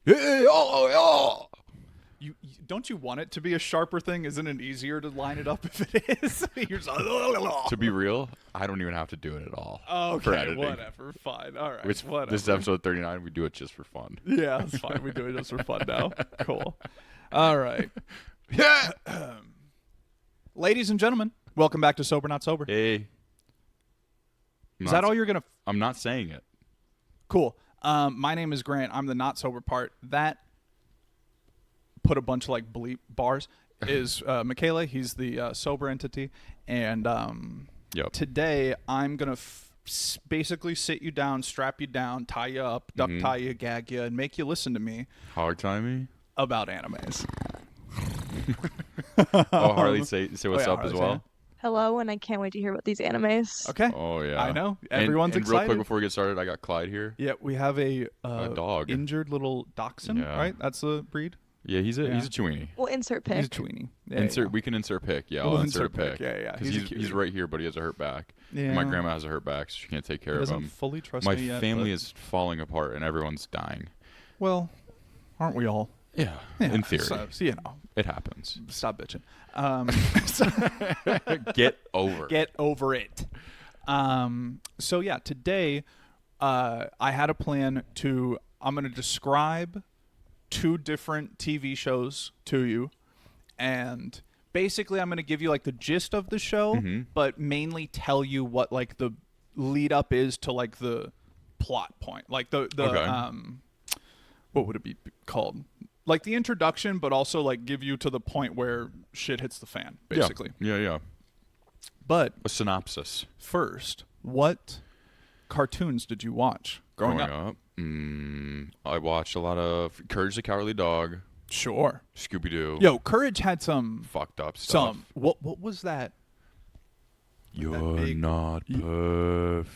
Hey, oh. You don't you want it to be a sharper thing? Isn't it easier to line it up if it is? You're just, To be real, I don't even have to do it at all. For okay, editing. whatever, fine, all right, Which whatever. this is episode 39. We do it just for fun. Yeah, it's fine. We do it just for fun now. Cool. All right, Yeah. ladies and gentlemen, welcome back to Sober Not Sober. Hey. Is that all you're gonna? I'm not saying it. Cool. My name is Grant. I'm the not sober part. That put a bunch of like bleep bars is Michaela. He's the sober entity, and Yep. today I'm gonna basically sit you down, strap you down, tie you up, duck tie you, gag you, and make you listen to me Hard timey. about animes. Oh, Harley, say what's yeah, up Harley, as say well. it. Hello, and I can't wait to hear about these animes. Okay. Oh yeah. I know. Everyone's and excited. real quick before we get started, I got Clyde here. Yeah, we have a dog. injured little dachshund, Yeah. right? That's the breed. Yeah, he's a tweenie. We'll insert pic. He's a tweenie. Yeah, Insert. yeah. We can insert pic. Yeah, We'll I'll insert a insert pic. pic. Yeah. 'Cause He's a he's cutie. right here, but he has a hurt back. Yeah. My grandma has a hurt back, so she can't take care He of doesn't him. fully trust My me yet. family but- is falling apart, and everyone's dying. Well, aren't we all? Yeah, Yeah, in theory, So, you know, it happens. stop bitching. Get over. Get over it. So yeah, today I had a plan to. I'm going to describe 2 different TV shows to you, and basically I'm going to give you like the gist of the show, but mainly tell you what like the lead up is to like the plot point, like the Okay. what would it be called? Like the introduction, but also like give you to the point where shit hits the fan, basically. Yeah. But A synopsis. first, what cartoons did you watch growing up? I watched a lot of Courage the Cowardly Dog, Sure. Scooby Doo. Yo, Courage had some Fucked up stuff. what was that? You're big- not perfect.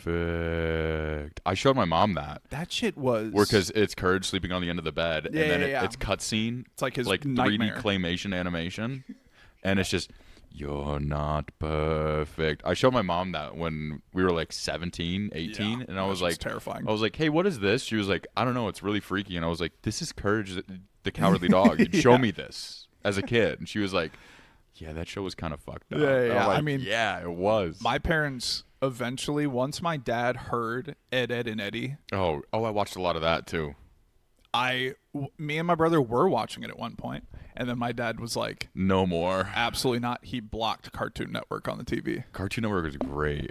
I showed my mom that. That shit was Because it's Courage sleeping on the end of the bed, Yeah, and then yeah. it's cutscene. It's like his 3D nightmare. claymation animation, and it's just you're not perfect. I showed my mom that when we were like 17, 18, Yeah, and I that was shit's like, terrifying. I was like, hey, what is this? She was like, I don't know, it's really freaky, and I was like, this is Courage the Cowardly Dog. You'd show me this as a kid, and she was like, yeah, that show was kind of fucked up. Yeah, And I'm yeah. like, I mean, yeah, it was. My parents eventually, once my dad heard Ed, and Eddie, Oh, I watched a lot of that too. me and my brother were watching it at one point, and then my dad was like, No more. absolutely not. He blocked Cartoon Network on the TV. Cartoon Network was great.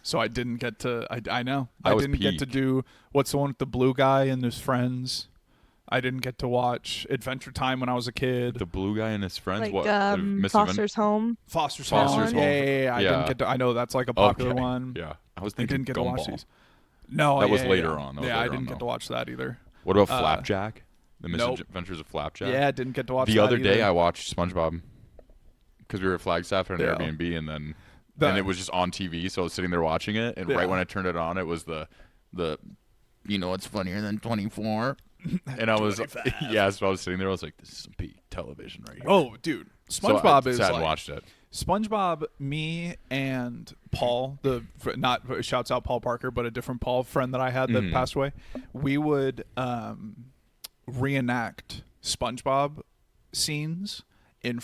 So I didn't get to. I know. That I was didn't get to peak. do what's the one with the blue guy and his friends. I didn't get to watch Adventure Time when I was a kid. The blue guy and his friends. Like what? Mr. Foster's Home. Foster's Foster's Home. Home. Yeah. I Yeah. didn't get to. I know that's like a Okay. popular one. Yeah, I was I thinking didn't get to watch Gumball. these. No, That was yeah, later yeah. on. That was Yeah, I later didn't on, get to though. watch that either. What about Flapjack? The nope. Misadventures of Flapjack. Yeah, didn't get to watch The that other day, either. I watched SpongeBob because we were at Flagstaff at an Yeah. Airbnb, and then The- and it was just on TV. So I was sitting there watching it, and Yeah. right when I turned it on, it was the you know what's funnier than 24. And I was 25. yeah, so I was sitting there. I was like, this is some peak television right here. Oh, dude, So SpongeBob I is sat and like watched it. SpongeBob. Me and Paul, not shouts out Paul Parker, but a different Paul friend that I had that passed away. We would reenact SpongeBob scenes in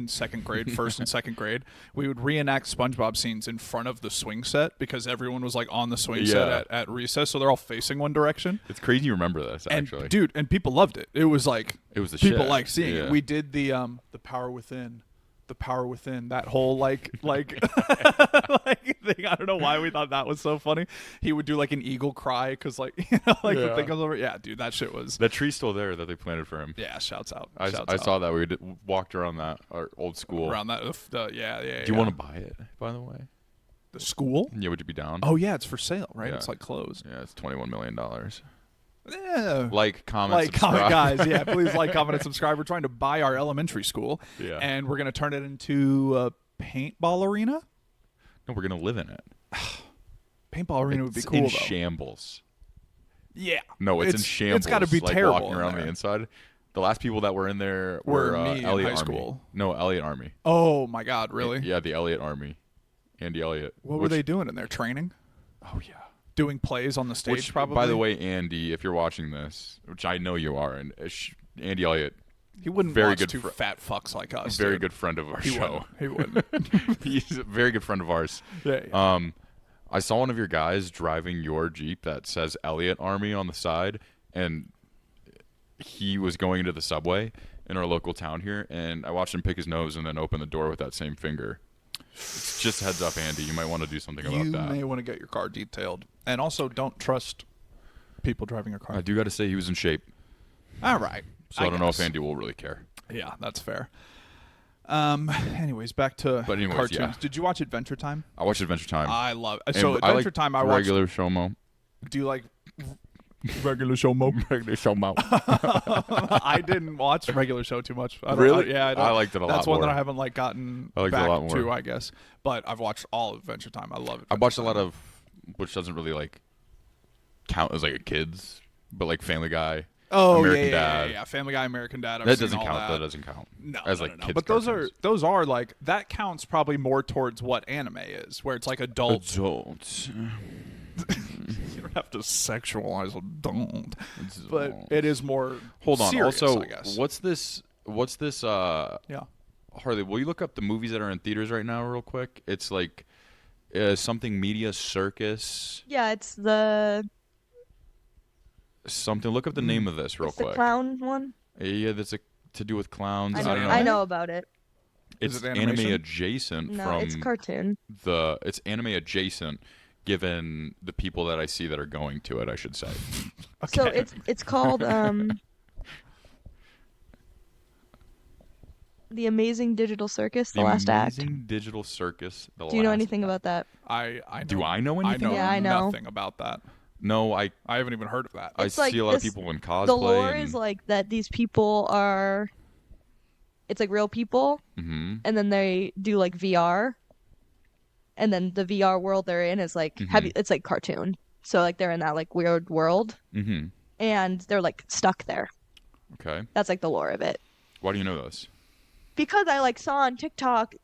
second grade, first and second grade. We would reenact SpongeBob scenes in front of the swing set because everyone was like on the swing set at recess, so they're all facing one direction. It's crazy you remember this, actually. And dude, and people loved it. It was like It was the people shit. liked seeing Yeah. it. We did the power within. The power within, that whole like like thing. I don't know why we thought that was so funny. He would do like an eagle cry because like the Yeah. thing comes over. Yeah, dude, that shit was. That tree's still there that they planted for him. Yeah, shouts out. I saw that. We walked around that, our old school. around that. Yeah. Do you want to buy it, by the way? the school? Yeah, would you be down? Oh yeah, it's for sale, right? Yeah. It's like closed. Yeah, it's $21 million. Yeah. Like, comment, Comment, subscribe. guys. Yeah, please like, comment, and subscribe. We're trying to buy our elementary school, Yeah. and we're gonna turn it into a paintball arena. No, we're going to live in it. Paintball arena would be It's cool in though. shambles. Yeah. No, it's in shambles. It's got to be like, terrible. walking in around there. the inside. The last people that were in there Were were me in Elliott high Army. school. No, Elliott Army. Oh my God, really? Yeah, the Elliott Army. Andy Elliott. What were they doing in there? Training? Oh, yeah. doing plays on the stage. Which, probably. by the way, Andy, if you're watching this, which I know you are, and Andy Elliott, he wouldn't very watch good two fat fucks like us. very dude. good friend of our He show. wouldn't. He wouldn't. He's a very good friend of ours. Yeah. I saw one of your guys driving your Jeep that says Elliott Army on the side, and he was going into the subway in our local town here, and I watched him pick his nose and then open the door with that same finger. It's just heads up, Andy. You might want to do something about You that. may want to get your car detailed, and also don't trust people driving your car. I do got to say he was in shape, All right. so I don't know if guess. Andy will really care. Yeah, that's fair. Anyways, back to cartoons. yeah. Did you watch Adventure Time? I watched Adventure Time. I love And so I Adventure like Time. I watched. regular Showmo. Do you like regular show mo? Regular Showmo. I didn't watch regular show too much. I don't- Really? yeah, I, don't, I liked it a lot That's one more. that I haven't like gotten I liked it a back lot more. to, I guess. But I've watched all of Adventure Time. I love it. I watched a lot of, which doesn't really like count as like a kids, but like Family Guy. Oh, American yeah, Dad. yeah. Family Guy, American Dad. I've That seen doesn't all count. That. That doesn't count. No, as no, like no, no. kids. But cartoons. those are like that counts probably more towards what anime is, where it's like adult. Adults. You don't have to sexualize adult, but it is more. Hold on. serious, Also, I guess. what's this? Yeah. Harley, will you look up the movies that are in theaters right now, real quick? It's like something Media Circus. Yeah, it's the Something. Look up the name of this real it's the quick. clown one. Yeah, that's to do with clowns. I Is know, it don't know. I know about it. It's Is it anime animation? adjacent No, from it's cartoon. it's anime adjacent given the people that I see that are going to it, I should say. So it's called The Amazing Digital Circus: The Last Act. Amazing Digital Circus. Do you know anything about that? I Do I know anything? Yeah, I know. nothing about that. No, I I haven't even heard of that. I It's like see a lot of this- people in cosplay. The lore and, is like that these people are. It's like real people, Mhm. and then they do like VR, and then the VR world they're in is like Mhm. it's like cartoon. So like they're in that like weird world, Mhm. and they're like stuck there. Okay. That's like the lore of it. Why do you know this? Because I like saw on TikTok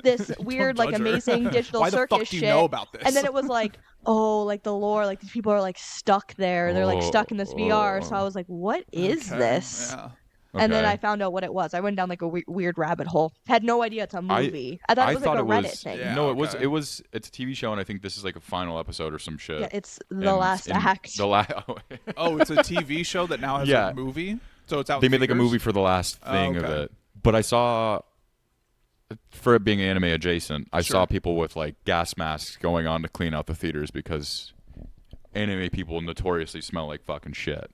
this weird like judge her. amazing digital Why the circus fuck do you shit. know about this? And then it was like, oh, like the lore, like these people are like stuck there. They're like stuck in this VR. So I was like, what is Okay, this? Yeah. And then Okay. I found out what it was. I went down like a weird rabbit hole. Had no idea it's a I- movie. I thought it was like a Reddit was thing. Yeah. no, okay. it's a TV show, and I think this is like a final episode or some shit. Yeah, it's And the last act. The last. Oh, it's a TV show that now has Yeah. a movie. So it's out. They in made like a theaters? movie for the last thing of okay. it, but I saw. For it being anime adjacent, I saw Sure. people with like gas masks going on to clean out the theaters because anime people notoriously smell like fucking shit.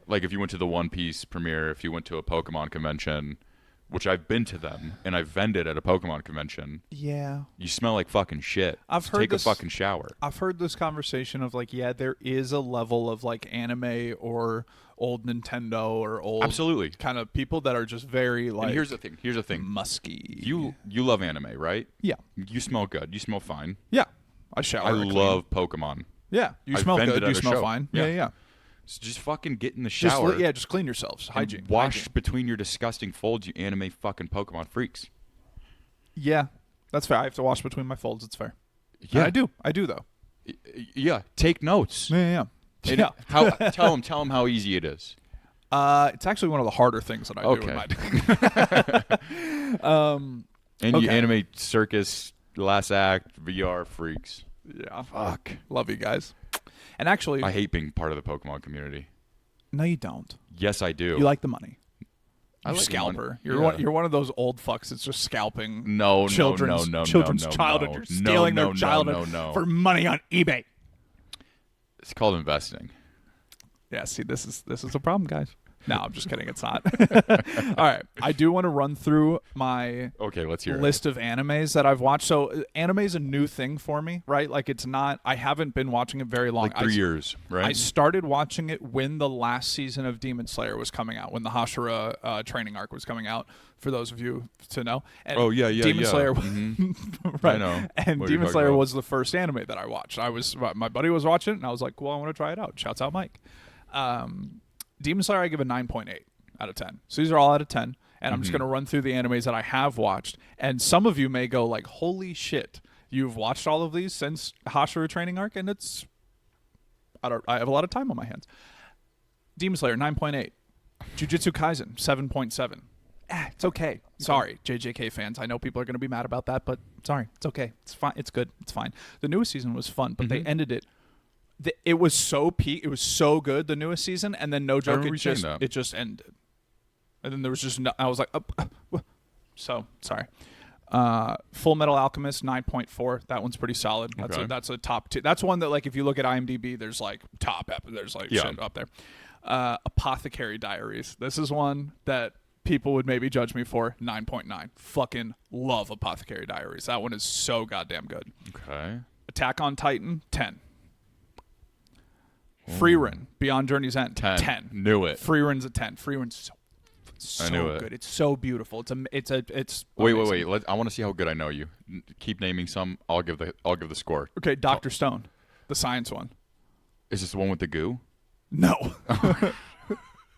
Like if you went to the One Piece premiere, if you went to a Pokemon convention, which I've been to them and I've vended at a Pokemon convention, Yeah. you smell like fucking shit. I've Just heard take this- a fucking shower. I've heard this conversation of like, yeah, there is a level of like anime or old Nintendo or old Absolutely. kind of people that are just very like And here's the thing. Here's the thing. musky. You love anime, right? Yeah. You smell good. You smell fine. Yeah. I shower. I clean. love Pokemon. Yeah. You I smell vended good. at You a smell show. fine. Yeah. Yeah. So just fucking get in the Just shower. just clean yourselves. and Hygiene. Wash Hygiene. between your disgusting folds, you anime fucking Pokemon freaks. Yeah. That's fair. I have to wash between my folds. It's fair. Yeah. And I do though. Yeah. Take notes. Yeah. And Yeah. tell them how easy it is. It's actually one of the harder things that I do in my And you Okay. anime circus, last act, VR freaks. Yeah. Fuck. Love you guys. And actually, I hate being part of the Pokemon community. no, you don't. Yes, I do. You like the money. I You like scalper. money. You're Yeah. you're one of those old fucks that's just scalping No, children's no, children's no, childhood. no, You're no, stealing no, their childhood no. for money on eBay. It's called investing. Yeah, see, this is a problem, guys. No, I'm just kidding. It's not. All right, I do want to run through my Okay, let's hear list of animes that I've watched. So, anime is a new thing for me, right? Like, it's not. I haven't been watching it very long. Like 3 years, right? I started watching it when the last season of Demon Slayer was coming out, when the Hashira training arc was coming out. For those of you to know, and Oh, yeah, Demon yeah. Slayer, Mhm. right? I know And what you're Demon talking Slayer about. was the first anime that I watched. My buddy was watching it, and I was like, "Well, I want to try it out." Shouts out, Mike. Demon Slayer, I give a 9.8 out of 10. So these are all out of 10, and I'm just Mm-hmm. going to run through the animes that I have watched. And some of you may go like, "Holy shit, you've watched all of these since Hashira training arc," and it's I have a lot of time on my hands. Demon Slayer 9.8. Jujutsu Kaisen 7.7. It's okay. Sorry, JJK fans. I know people are going to be mad about that, but sorry, it's okay. It's fine. It's good. It's fine. The newest season was fun, but they ended it. It was so peak. It was so good. The newest season, and then no joke, it just ended. And then there was just no, I was like, so sorry. Full Metal Alchemist 9.4. That one's pretty solid. That's a top 2. That's one that, like, if you look at IMDb, there's like top there's like shit up there. Apothecary Diaries. This is one that people would maybe judge me for. 9.9. Fucking love Apothecary Diaries. That one is so goddamn good. Okay. Attack on Titan 10. Frieren Beyond Journey's End 10. Knew it. Frieren's a 10. Frieren's so I knew it. good. It's so beautiful. It's wait. I want to see how good I know you. Keep naming some. I'll give the score. Okay, Dr. Stone, the science one. Is this the one with the goo? No.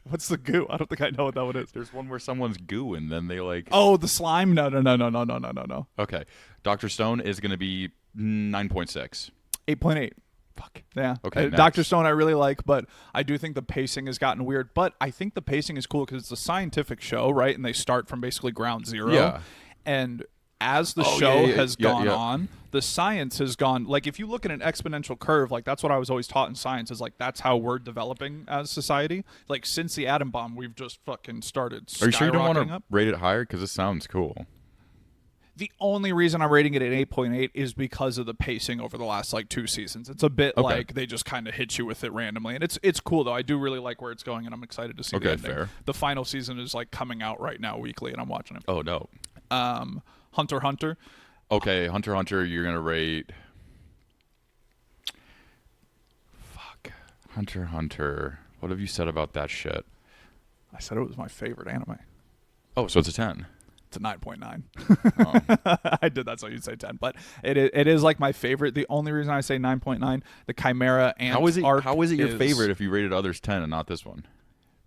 What's the goo? I don't think I know what that one is. There's one where someone's goo and then they like. Oh, the slime? No. Okay, Dr. Stone is gonna be 9.6. 8.8. Fuck. Yeah. Okay. Dr. Stone I really like, but I do think the pacing has gotten weird. But I think the pacing is cool because it's a scientific show, right? And they start from basically ground zero. Yeah. And as the show has gone on, the science has gone, like, if you look at an exponential curve, like, that's what I was always taught in science, is like that's how we're developing as society. Like, since the atom bomb, we've just fucking started skyrocketing. Are you sure you don't want up. to rate it higher? Because this sounds cool. The only reason I'm rating it at 8.8 is because of the pacing over the last like 2 seasons. It's a bit like they just kind of hit you with it randomly, and it's cool though. I do really like where it's going, and I'm excited to see the ending. Fair. The final season is like coming out right now weekly, and I'm watching it. Oh no. Hunter x Hunter. Okay, Hunter x Hunter. You're gonna rate. Fuck. Hunter x Hunter. What have you said about that shit? I said it was my favorite anime. Oh, so it's a 10. It's a 9.9. Oh. I did that so you'd say 10, but it is like my favorite. The only reason I say 9.9, the Chimera and How is it your is favorite if you rated others 10 and not this one?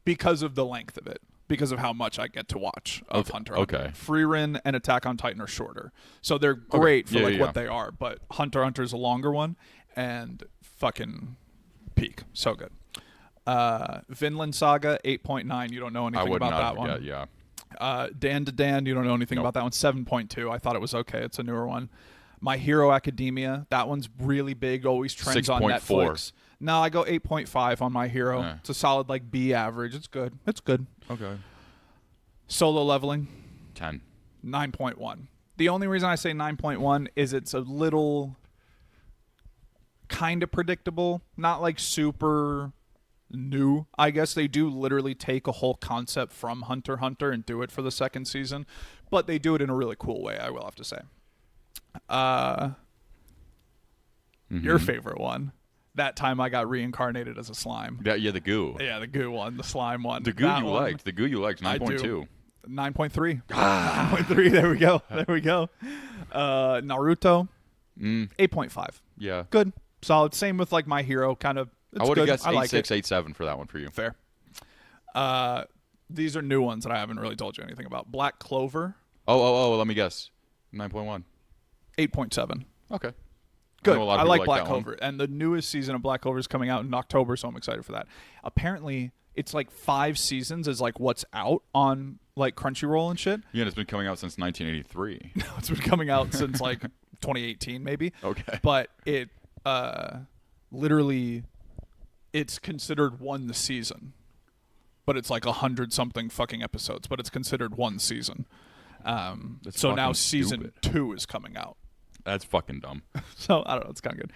because of the length of it, because of how much I get to watch of Hunter x Hunter. Okay. Frieren and Attack on Titan are shorter, so they're great for what they are. But Hunter x Hunter is a longer one, and fucking peak, so good. Vinland Saga 8.9. You don't know anything about that one. Yeah. Dan to Dan, you don't know anything about that one. 7.2. I thought it was okay. It's a newer one. My Hero Academia, that one's really big. Always trends on Netflix. No, I go 8.5 on My Hero. It's a solid like B average. It's good. Okay. Solo Leveling 10. 9.1. The only reason I say 9.1 is it's a little kind of predictable, not like super new. I guess they do literally take a whole concept from Hunter x Hunter and do it for the second season, but they do it in a really cool way, I will have to say. Your favorite one. That time I got reincarnated as a slime. Yeah, the goo. Yeah, the goo one, the slime one. The goo you liked. The goo you liked, 9.2. 9.3. 9.3, there we go. Naruto, 8.5 Yeah. Good. Solid. Same with like My Hero, kind of. I would have guessed 8.6, 8.7 for that one for you. Fair. These are new ones that I haven't really told you anything about. Black Clover. Oh, let me guess. 9.1. 8.7. Okay. Good. I like Black Clover. And the newest season of Black Clover is coming out in October, so I'm excited for that. Apparently, it's like 5 seasons is like what's out on like Crunchyroll and shit. Yeah, and it's been coming out since 1983. No, it's been coming out since like 2018 maybe. Okay. But it literally it's considered one season. But it's like 100-something fucking episodes, but it's considered one season. So now season 2 is coming out. That's fucking dumb. So, I don't know. It's kind of good.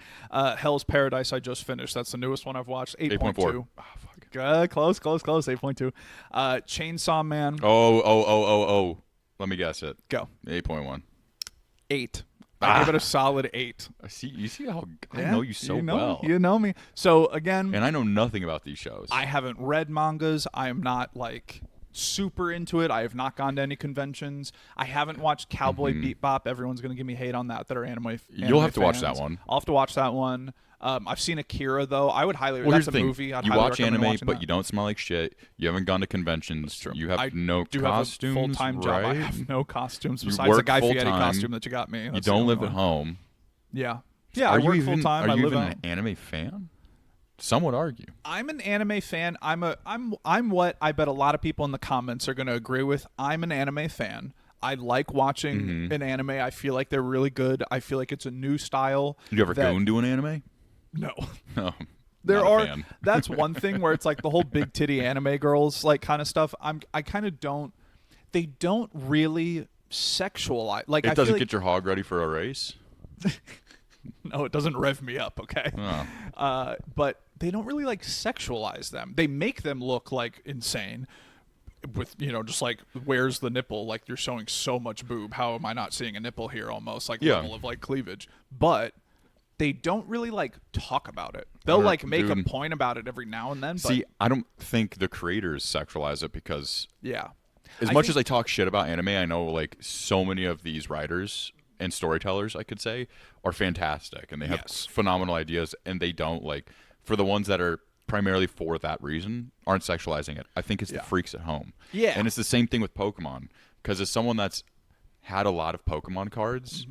Hell's Paradise I just finished. That's the newest one I've watched. 8.2. Oh, fuck. Good. Close. 8.2. Chainsaw Man. Oh. Let me guess it. Go. 8.1. 8. I gave it a solid 8. You see how I know you so well. You know me. So, again. And I know nothing about these shows. I haven't read mangas. I am not, like, super into it. I have not gone to any conventions. I haven't watched Cowboy Bebop. Everyone's going to give me hate on that are anime You'll have to fans. watch that one. I'll have to watch that one. I've seen Akira, though. I would highly Well, that's here's the a thing. movie. You watch anime, but you don't smell like shit. You haven't gone to conventions. That's true. You have no do costumes. have a full-time job. I right? have no costumes You besides work the Guy Fieri full-time. costume that you got me. You don't live at home. Yeah. Yeah, Are I you work even, full-time. Are I you live even out. an anime fan? some would argue. I'm an anime fan. I'm what I bet a lot of people in the comments are going to agree with. I'm an anime fan. I like watching an anime. I feel like they're really good. I feel like it's a new style. You ever go into an anime? No. No. There not a are fan. That's one thing where it's like the whole big titty anime girls like kind of stuff. I kind of don't. They don't really sexualize. Like It I doesn't feel get your hog ready for a race. no, it doesn't rev me up. Okay. Oh. But they don't really like sexualize them. They make them look like insane. With just like where's the nipple? Like you're showing so much boob. How am I not seeing a nipple here? Almost like level of like cleavage, but they don't really like talk about it. They'll like make a point about it every now and then. But See, I don't think the creators sexualize it because as I much think- as I talk shit about anime, I know like so many of these writers and storytellers, I could say, are fantastic and they have phenomenal ideas, and they don't like for the ones that are primarily for that reason aren't sexualizing it. I think it's the freaks at home. Yeah. And it's the same thing with Pokemon, because as someone that's had a lot of Pokemon cards,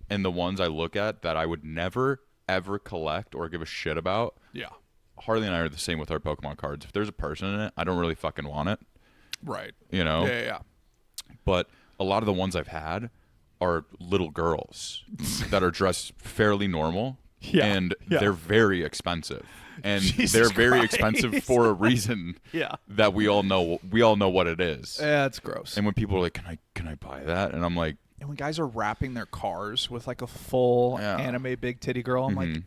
and the ones I look at that I would never ever collect or give a shit about. Yeah. Harley and I are the same with our Pokemon cards. If there's a person in it, I don't really fucking want it. Right. You know? Yeah. But a lot of the ones I've had are little girls that are dressed fairly normal. Yeah. And they're very expensive. And Jesus they're very Christ. expensive for a reason that we all know what it is. Yeah, it's gross. And when people are like, can I buy that? And I'm like, And when guys are wrapping their cars with like a full anime big titty girl, I'm like,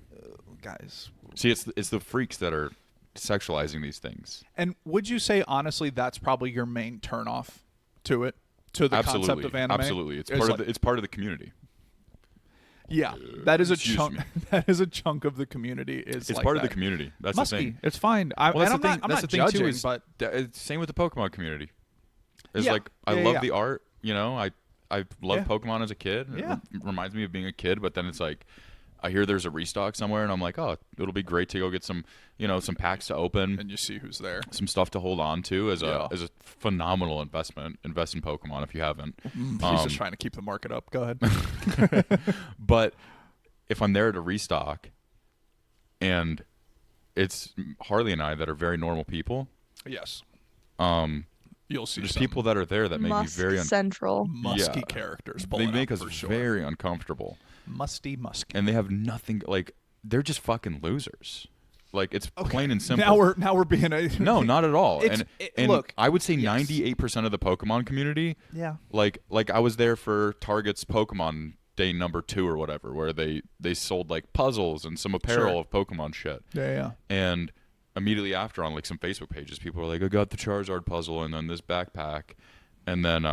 guys. See, it's the freaks that are sexualizing these things. And would you say honestly that's probably your main turnoff to it, to the concept of anime? Absolutely, it's part of the community. Yeah, that is a Excuse chunk. me. That is a chunk of the community. It's It's like part of the that. community. That's Must the thing. be. It's fine. Well, that's I'm the thing. not. I'm That's not the thing judging, too. Is but it's same with the Pokemon community. It's Yeah. like I Yeah, love yeah. the art. You know, I loved Pokemon as a kid. Yeah. It reminds me of being a kid. But then it's like I hear there's a restock somewhere, and I'm like, oh, it'll be great to go get some some packs to open, and you see who's there. some stuff to hold on to as a phenomenal investment. Invest in Pokemon if you haven't. He's just trying to keep the market up. Go ahead. But if I'm there to restock, and it's Harley and I that are very normal people, Yes. um, You'll see there's some people that are there that make me Musk very Central. musky Yeah. characters. they pulling make up us for sure. very uncomfortable, musky. and they have nothing like they're just fucking losers. Like it's plain and simple. Now we're being a No, not at all. It's- And look, I would say yes. 98% of the Pokemon community, Yeah. like I was there for Target's Pokemon Day number 2 or whatever, where they sold like puzzles and some apparel Sure. of Pokemon shit. Yeah. And immediately after, on like some Facebook pages, people were like, I got the Charizard puzzle and then this backpack, and then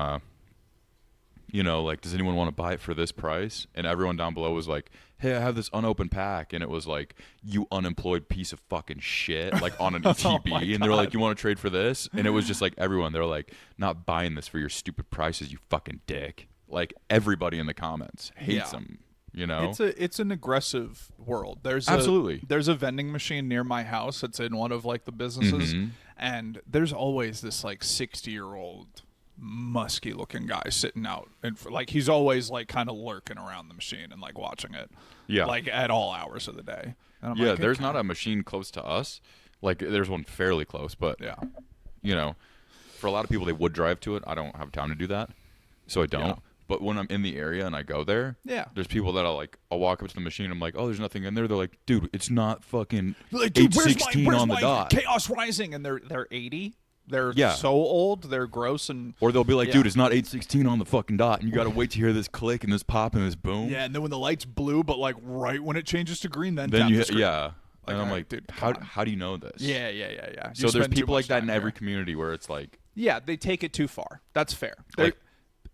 like, does anyone want to buy it for this price? And everyone down below was like, hey, I have this unopened pack, and it was like, you unemployed piece of fucking shit, like on an ETB, and they were like, you want to trade for this? And it was just like everyone, they're like, not buying this for your stupid prices, you fucking dick. Like everybody in the comments hates them. You know, It's an aggressive world. Absolutely. There's a vending machine near my house. It's in one of like the businesses, Mhm. and there's always this like 60-year-old musky looking guy sitting out, and like he's always like kind of lurking around the machine and like watching it. Yeah. like at all hours of the day. And I'm yeah. like, There's not a machine close to us. Like there's one fairly close, but for a lot of people, they would drive to it. I don't have time to do that, so I don't. Yeah. But when I'm in the area and I go there, there's people that I'll walk up to the machine. I'm like, oh, there's nothing in there. They're like, dude, it's not fucking like, dude, 816 where's on the my dot. Chaos Rising, and they're 80. They're so old. They're gross and. Or they'll be like, dude, it's not 816 on the fucking dot, and you got to wait to hear this click and this pop and this boom. Yeah, and then when the light's blue, but like right when it changes to green, then Then tap you the screen. and I'm alright, like, dude, come on. how do you know this? Yeah. So there's people like that in every community where it's like, Yeah, they take it too far. That's fair. like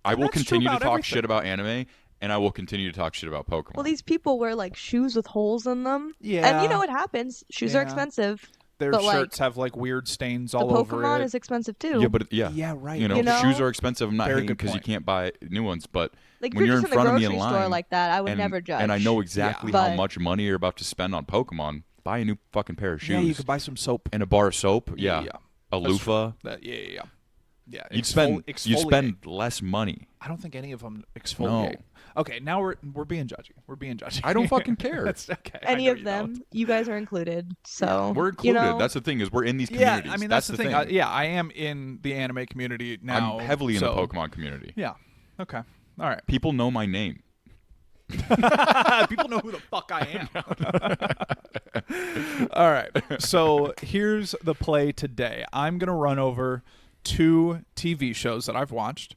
I will that's true continue to about talk everything. shit about anime, and I will continue to talk shit about Pokemon. Well, these people wear like shoes with holes in them. Yeah. And you know what happens? Shoes are Yeah. expensive. Their but, like, shirts have like weird stains The all over Pokemon it. is expensive too. yeah, but Yeah, right. You know, You know? shoes are expensive. I'm not Very hating good because you point. can't buy new ones, but like if when you're you're just in in the front of me grocery in store line, like that, I would and, never judge. and I know exactly Yeah. how But- much money you're about to spend on Pokemon. Buy a new fucking pair of shoes. Yeah, you could buy some soap. and a bar of soap. Yeah, a That's loofah. Yeah. You'd spend exfoliate. less money. I don't think any of them exfoliate. Okay, now we're being judgy. We're being judgy. I don't fucking care. That's okay. Any I know of you them, don't. you guys are included. So We're you included. know, That's the thing is we're in these Yeah, communities. I mean that's the thing. thing. I am in the anime community now. I'm heavily in the so- Pokemon community. Yeah. Okay. All right. People know my name. People know who the fuck I am. All right. So here's the play today. I'm going to run over 2 TV shows that I've watched.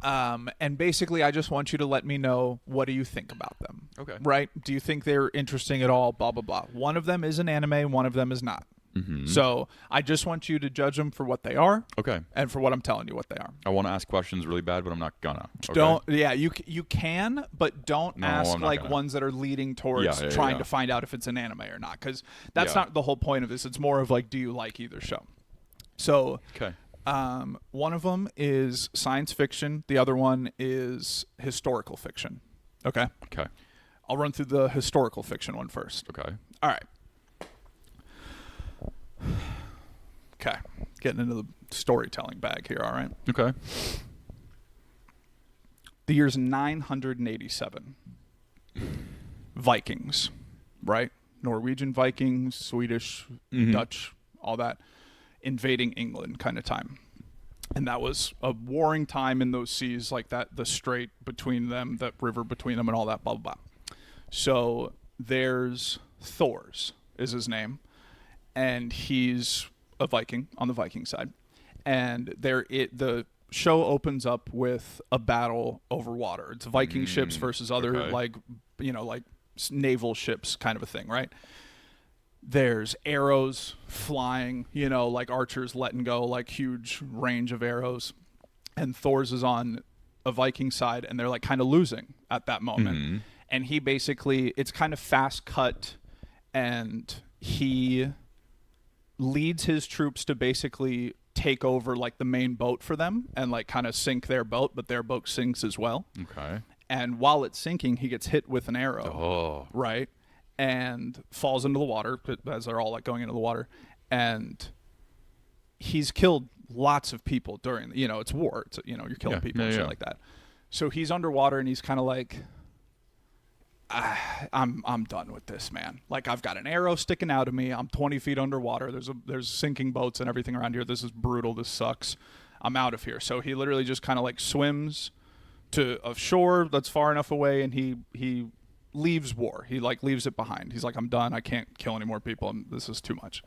And basically, I just want you to let me know, what do you think about them? Okay. Right? Do you think they're interesting at all? Blah, blah, blah. One of them is an anime. One of them is not. Mm-hmm. So I just want you to judge them for what they are. Okay. And for what I'm telling you what they are. I want to ask questions really bad, but I'm not gonna. Okay? Don't. Yeah, you can, but don't No, ask I'm not like gonna. ones that are leading towards trying to find out if it's an anime or not, because that's Yeah. not the whole point of this. It's more of like, do you like either show? So, Okay. one of them is science fiction. The other one is historical fiction. Okay. Okay. I'll run through the historical fiction one first. Okay. All right. Okay. Getting into the storytelling bag here. All right. Okay. The year's 987. Vikings, right? Norwegian Vikings, Swedish, Dutch, all that, invading England kind of time. And that was a warring time in those seas like that, the strait between them, that river between them and all that, blah, blah, blah. So there's Thor's is his name, and he's a Viking on the Viking side. And the show opens up with a battle over water. It's Viking ships versus other like naval ships kind of a thing, right? There's arrows flying, like archers letting go, like huge range of arrows. And Thor's is on a Viking side, and they're like kind of losing at that moment. Mm-hmm. And he basically, it's kind of fast cut, and he leads his troops to basically take over like the main boat for them and like kind of sink their boat, but their boat sinks as well. Okay. And while it's sinking, he gets hit with an arrow. Oh. Right? And falls into the water as they're all like going into the water. And he's killed lots of people during, it's war. It's, you're killing people and shit like that. So he's underwater and he's kind of like, I'm done with this, man. Like, I've got an arrow sticking out of me. I'm 20 feet underwater. There's sinking boats and everything around here. This is brutal. This sucks. I'm out of here. So he literally just kind of like swims to a shore that's far enough away, and he leaves war. He like leaves it behind. He's like, I'm done. I can't kill any more people, and this is too much.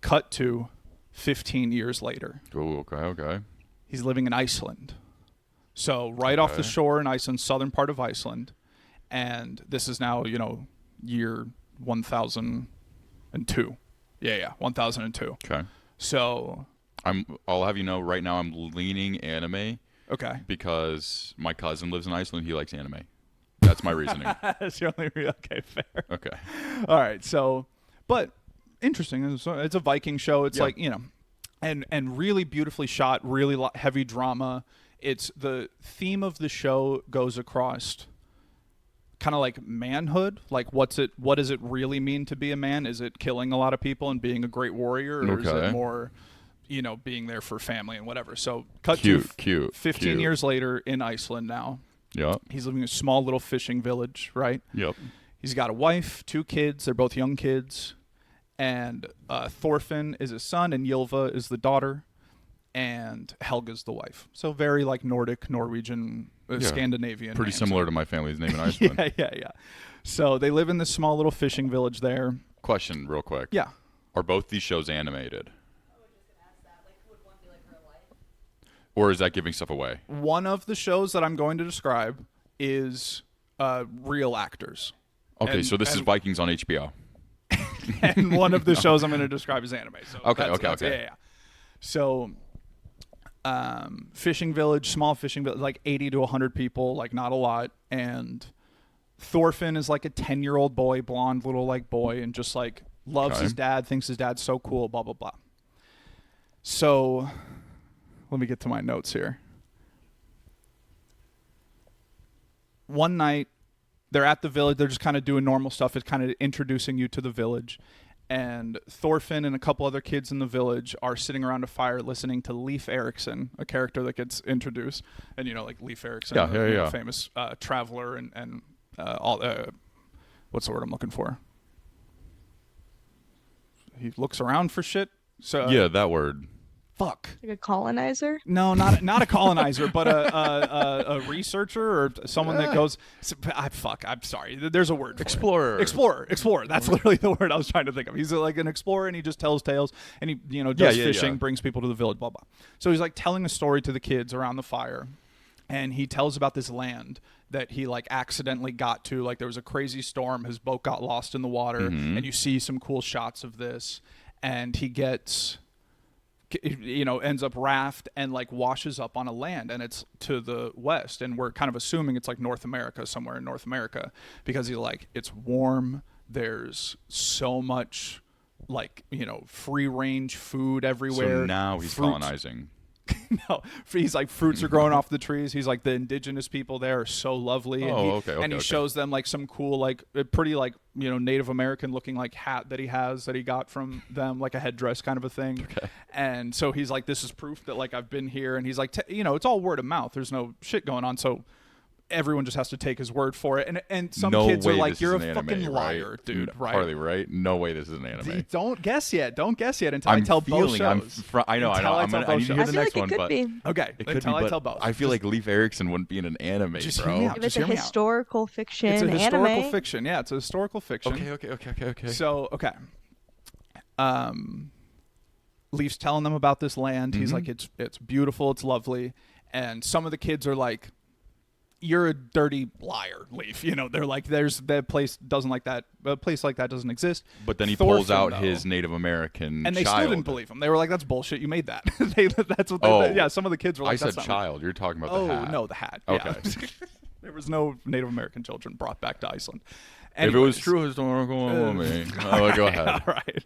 Cut to 15 years later. Oh, okay. He's living in Iceland. So right off the shore in Iceland, southern part of Iceland. And this is now, year 1002. Yeah, 1002. Okay. So I'll have you know right now I'm leaning anime okay. because my cousin lives in Iceland. He likes anime. That's my reasoning. That's your only okay, fair. Okay. All right. So, but interesting. It's a Viking show. It's like, and really beautifully shot, really heavy drama. It's the theme of the show goes across kind of like manhood. Like, what does it really mean to be a man? Is it killing a lot of people and being a great warrior, or is it more, being there for family and whatever? So cut to 15 years later in Iceland now. Yep. He's living in a small little fishing village, right? Yep. He's got a wife, 2 kids. They're both young kids. And Thorfinn is his son, and Ylva is the daughter, and Helga's the wife. So very like Nordic, Norwegian, Scandinavian. Pretty names. similar to my family's name in Iceland. Yeah. So they live in this small little fishing village there. Question real quick. Yeah. Are both these shows animated? Or is that giving stuff away? One of the shows that I'm going to describe is real actors. Okay, so this is Vikings on HBO. And one of the shows I'm going to describe is anime. So Okay. Yeah. So, fishing village, small fishing village, like 80 to 100 people, like not a lot. And Thorfinn is like a 10-year-old boy, blonde little like boy, and just like loves his dad, thinks his dad's so cool, blah, blah, blah. So, let me get to my notes here. One night, they're at the village. They're just kind of doing normal stuff. It's kind of introducing you to the village. and Thorfinn and a couple other kids in the village are sitting around a fire listening to Leif Erikson, a character that gets introduced. And, like Leif Erikson, famous traveler and all what's the word I'm looking for? He looks around for shit. So Yeah, that word. Fuck. Like a colonizer? No, not a colonizer, but a researcher or someone that goes. I'm sorry. There's a word. For Explorer. It. Explorer. That's literally the word I was trying to think of. He's like an explorer, and he just tells tales, and he does fishing, brings people to the village, blah blah. So he's like telling a story to the kids around the fire, and he tells about this land that he like accidentally got to. Like there was a crazy storm, his boat got lost in the water, and you see some cool shots of this, and he gets. Ends up raft and like washes up on a land, and it's to the west, and we're kind of assuming it's like North America, somewhere in North America, because he's like, it's warm, there's so much like free range food everywhere. So now he's colonizing. No, he's like, fruits are growing off the trees. He's like, the indigenous people there are so lovely. And he shows them like some cool, like pretty like Native American looking like hat that he has that he got from them, like a headdress kind of a thing. Okay. And so he's like, this is proof that like I've been here. And he's like, it's all word of mouth. There's no shit going on. So everyone just has to take his word for it. And some kids are like, you're a fucking liar, right? dude. Right? Harley, right? No way this is an anime. Don't guess yet until I tell both shows. I know. I need to hear the next one, but okay. It could until be, I tell both. I feel like Leif Erikson wouldn't be in an anime, just bro. Hear me out. If it's a historical fiction It's a historical anime. fiction. Yeah, it's a historical fiction. Okay. So, okay. Leif's telling them about this land. He's like, it's beautiful, it's lovely. And some of the kids are like, you're a dirty liar, Leif. They're like, there's that place doesn't like that. A place like that doesn't exist. But then he pulls out his Native American and they child. still didn't believe him. They were like, that's bullshit. You made that. That's what yeah, some of the kids were like, I said that's child. You're talking about the hat. Oh, no, the hat. Okay. Yeah. There was no Native American children brought back to Iceland. If it was true historical, go ahead. All right.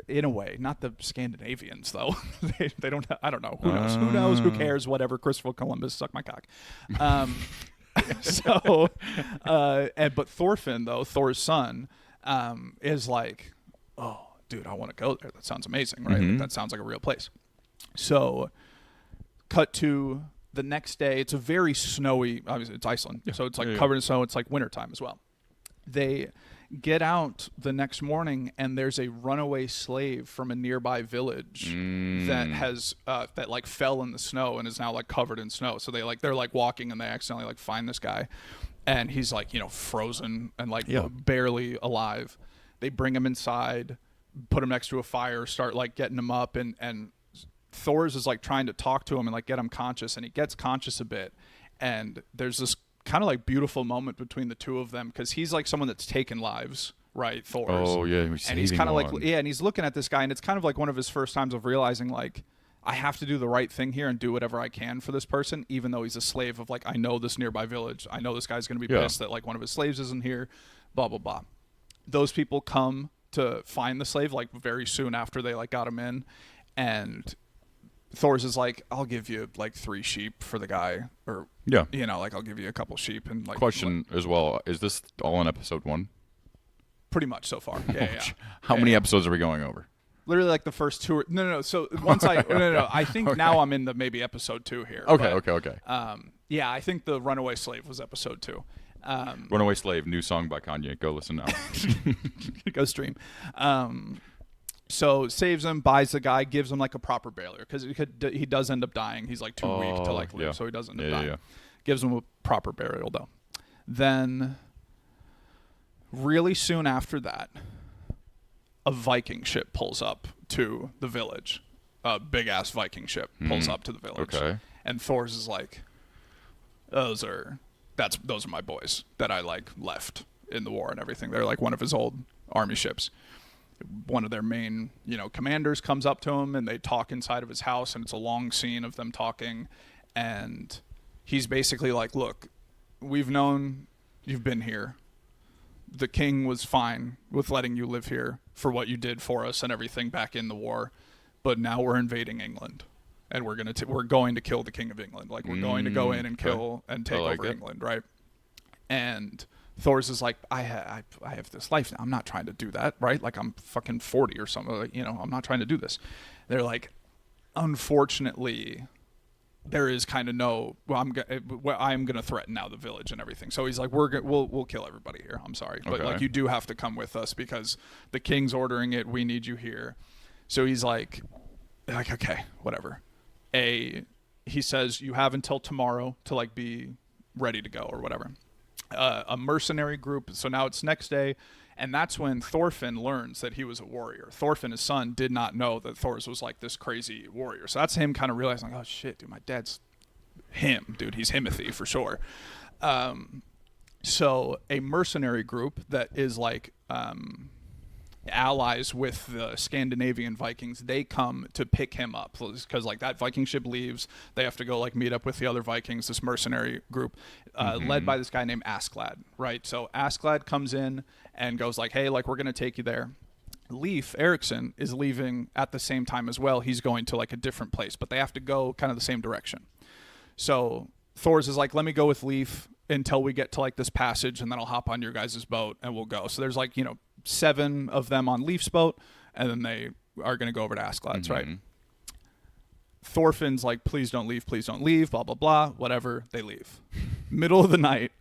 In a way, not the Scandinavians though. they don't. I don't know. Who knows? Who knows? Who cares? Whatever. Christopher Columbus, suck my cock. But Thorfinn though, Thor's son, is like, oh, dude, I want to go there. That sounds amazing, right? Like, that sounds like a real place. So, cut to the next day. It's a very snowy, obviously it's Iceland, so it's like covered in snow. It's like wintertime as well. They get out the next morning, and there's a runaway slave from a nearby village that has that like fell in the snow and is now like covered in snow. So they're like walking, and they accidentally like find this guy, and he's like frozen and like barely alive. They bring him inside, put him next to a fire, start like getting him up, and Thor's is like trying to talk to him and like get him conscious, and he gets conscious a bit, and there's this kind of like beautiful moment between the two of them, because he's like someone that's taken lives, right? Thor's. Oh yeah, and he's kind of like and he's looking at this guy, and it's kind of like one of his first times of realizing like, I have to do the right thing here and do whatever I can for this person, even though he's a slave of like, I know this nearby village, I know this guy's gonna be pissed that like one of his slaves isn't here, blah blah blah. Those people come to find the slave like very soon after they like got him in, and Thor's is like, I'll give you like 3 sheep for the guy, or like I'll give you a couple sheep. And like, question as well, is this all in episode 1? Pretty much so far. Yeah. How many episodes are we going over? Literally like the first 2 or no. So once I think now I'm in the maybe episode 2 here. Okay. Yeah, I think the Runaway Slave was episode 2. Runaway Slave, new song by Kanye. Go listen now. Go stream. So saves him, buys the guy, gives him like a proper burial, because he does end up dying. He's like too weak to like live, so he does end up dying. Gives him a proper burial though. Then, really soon after that, a Viking ship pulls up to the village. A big ass Viking ship pulls up to the village. Okay. And Thor's is like, those are my boys that I like left in the war and everything. They're like one of his old army ships. One of their main, commanders comes up to him, and they talk inside of his house, and it's a long scene of them talking, and he's basically like, look, we've known you've been here. The king was fine with letting you live here for what you did for us and everything back in the war, but now we're invading England, and we're going to kill the king of England. Like, we're going to go in and kill and take over England, right? And Thor's is like, I have this life now. I'm not trying to do that, right? Like, I'm fucking 40 or something. Like, I'm not trying to do this. They're like, unfortunately, there is kind of no. Well, I'm gonna threaten now the village and everything. So he's like, we'll kill everybody here. I'm sorry, but Okay. like, you do have to come with us because the king's ordering it. We need you here. So he's like, okay, whatever. He says you have until tomorrow to like be ready to go or whatever. A mercenary group. So now it's next day, and that's when Thorfinn learns that he was a warrior. Thorfinn, his son, did not know that Thor's was like this crazy warrior. So that's him kind of realizing, like, oh shit, dude, my dad's him, dude. He's Himothy for sure. So a mercenary group that is like allies with the Scandinavian Vikings, they come to pick him up because like that Viking ship leaves, they have to go like meet up with the other Vikings, this mercenary group led by this guy named Asklad, right? So Asklad comes in and goes like, hey, like, we're gonna take you there. Leif Erikson is leaving at the same time as well. He's going to like a different place, but they have to go kind of the same direction. So Thor's is like, let me go with Leif until we get to like this passage, and then I'll hop on your guys' boat and we'll go. So there's like 7 of them on Leif's boat, and then they are going to go over to Asklad's, right? Thorfinn's like, please don't leave, blah, blah, blah, whatever. They leave. Middle of the night,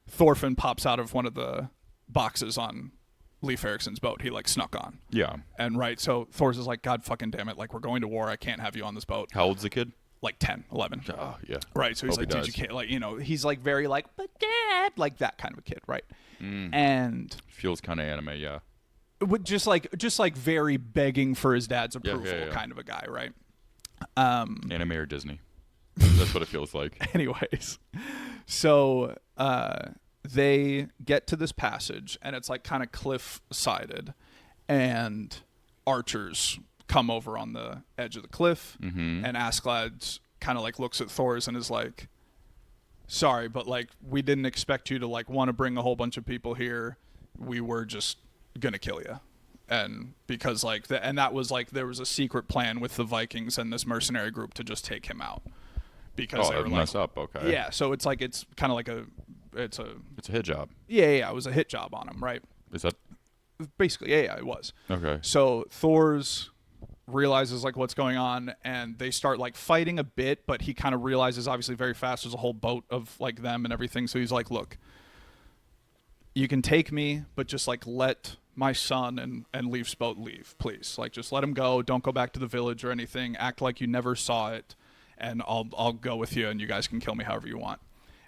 Thorfinn pops out of one of the boxes on Leif Erikson's boat. He like snuck on. Yeah. And right, so Thor's is like, God fucking damn it, like, we're going to war. I can't have you on this boat. How old's the kid? Like 10, 11. Oh, yeah. Right, so he's Hope like, he dude, you dies. can't, like, he's like very like, but dad, like that kind of a kid, right? And Feels kind of anime, yeah. would just like very begging for his dad's approval, yeah. kind of a guy, right? Anime or Disney. That's what it feels like. Anyways, so they get to this passage, and it's like kind of cliff-sided, and archers come over on the edge of the cliff, and Askeladd kind of like looks at Thor's and is like, sorry, but like, we didn't expect you to like want to bring a whole bunch of people here. We were just gonna kill you. And because like and that was like, there was a secret plan with the Vikings and this mercenary group to just take him out because they were like, mess up. Okay. yeah, so it's like, it's kind of like it's a hit job. yeah, it was a hit job on him, right? Is that Basically, yeah, it was. okay? So Thor's realizes like what's going on, and they start like fighting a bit, but he kind of realizes obviously very fast there's a whole boat of like them and everything. So he's like, look, you can take me, but just like let my son and Leif's boat leave, please. Like, just let him go. Don't go back to the village or anything. Act like you never saw it, and I'll go with you, and you guys can kill me however you want.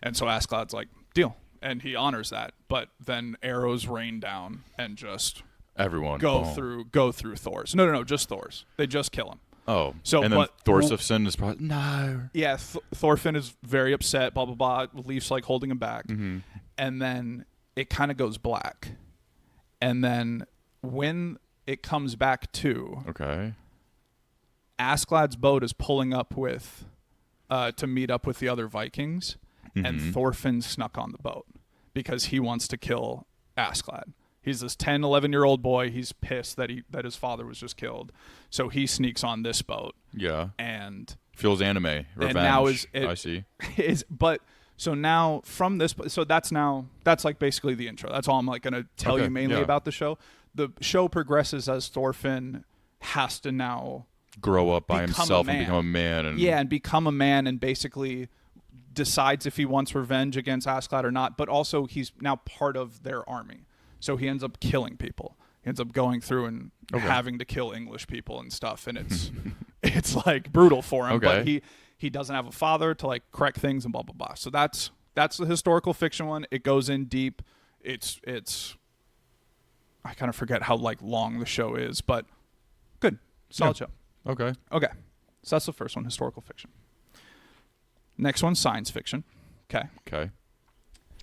And so Askeladd's like, deal. And he honors that, but then arrows rain down and just Everyone go boom. through Thor's. No, just Thor's. They just kill him. Oh, So, and then but- Thorstafsson is probably no. Yeah, Thorfinn is very upset, blah, blah, blah. Leif's like holding him back. And then it kind of goes black. And then when it comes back to, Okay. Askeladd's boat is pulling up with, to meet up with the other Vikings, and Thorfinn snuck on the boat because he wants to kill Asklad. He's this 10, 11-year-old boy. He's pissed that his father was just killed. So he sneaks on this boat. Yeah. And Feels anime. Revenge. now I see. but so now from this, so that's like basically the intro. That's all I'm like going to tell Okay, you mainly yeah. about the show. The show progresses as Thorfinn has to now Grow up by become himself a and man. become a man. And and become a man, and basically decides if he wants revenge against Asklad or not. But also he's now part of their army, so he ends up killing people. He ends up going through and having to kill English people and stuff, and it's it's like brutal for him. But he doesn't have a father to like correct things and blah blah blah. So that's the historical fiction one. It goes in deep. It's I kind of forget how like long the show is, but good, solid show. Okay. Okay, so that's the first one, historical fiction. Next one, science fiction. Okay. Okay.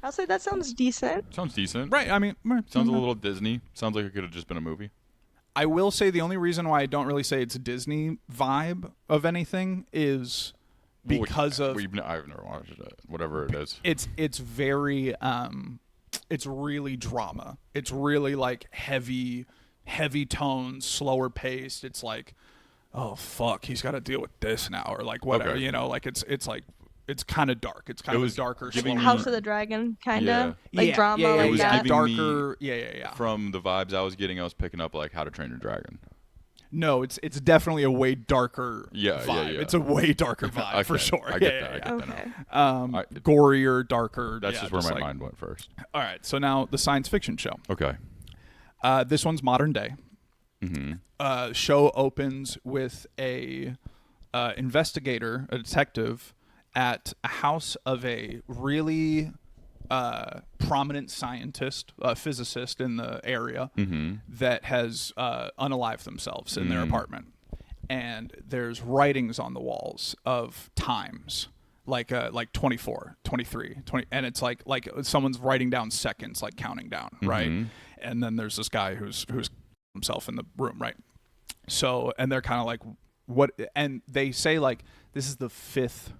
I'll say that sounds decent. Sounds decent. Right. I mean, Sounds a little Disney. Sounds like it could have just been a movie. I will say the only reason why I don't really say it's a Disney vibe of anything is because of I've never watched it. Whatever it is. it's very it's really drama. It's really like heavy tones, slower paced. It's like, oh fuck, he's got to deal with this now, or like whatever, Okay. like it's like it's kind of dark. It's kind It of was a darker, giving slower me- House of the Dragon, kind of like yeah, drama, yeah, like It was that. giving me- darker. Yeah. From the vibes I was getting, I was picking up like How to Train Your Dragon. No, it's definitely a way darker Yeah, vibe. yeah. It's a way darker vibe for sure. I get that. I get that Okay. now. Gorier, darker. That's yeah, just where my like- mind went first. All right, so now the science fiction show. Okay. This one's modern day. Mm-hmm. Show opens with a investigator, a detective, at a house of a really prominent scientist, physicist in the area that has unalived themselves in their apartment. And there's writings on the walls of times, like 24, 23, 20, and it's like someone's writing down seconds, like counting down, right? And then there's this guy who's himself in the room, right? So, and they're kind of like, what? And they say like, this is the 5th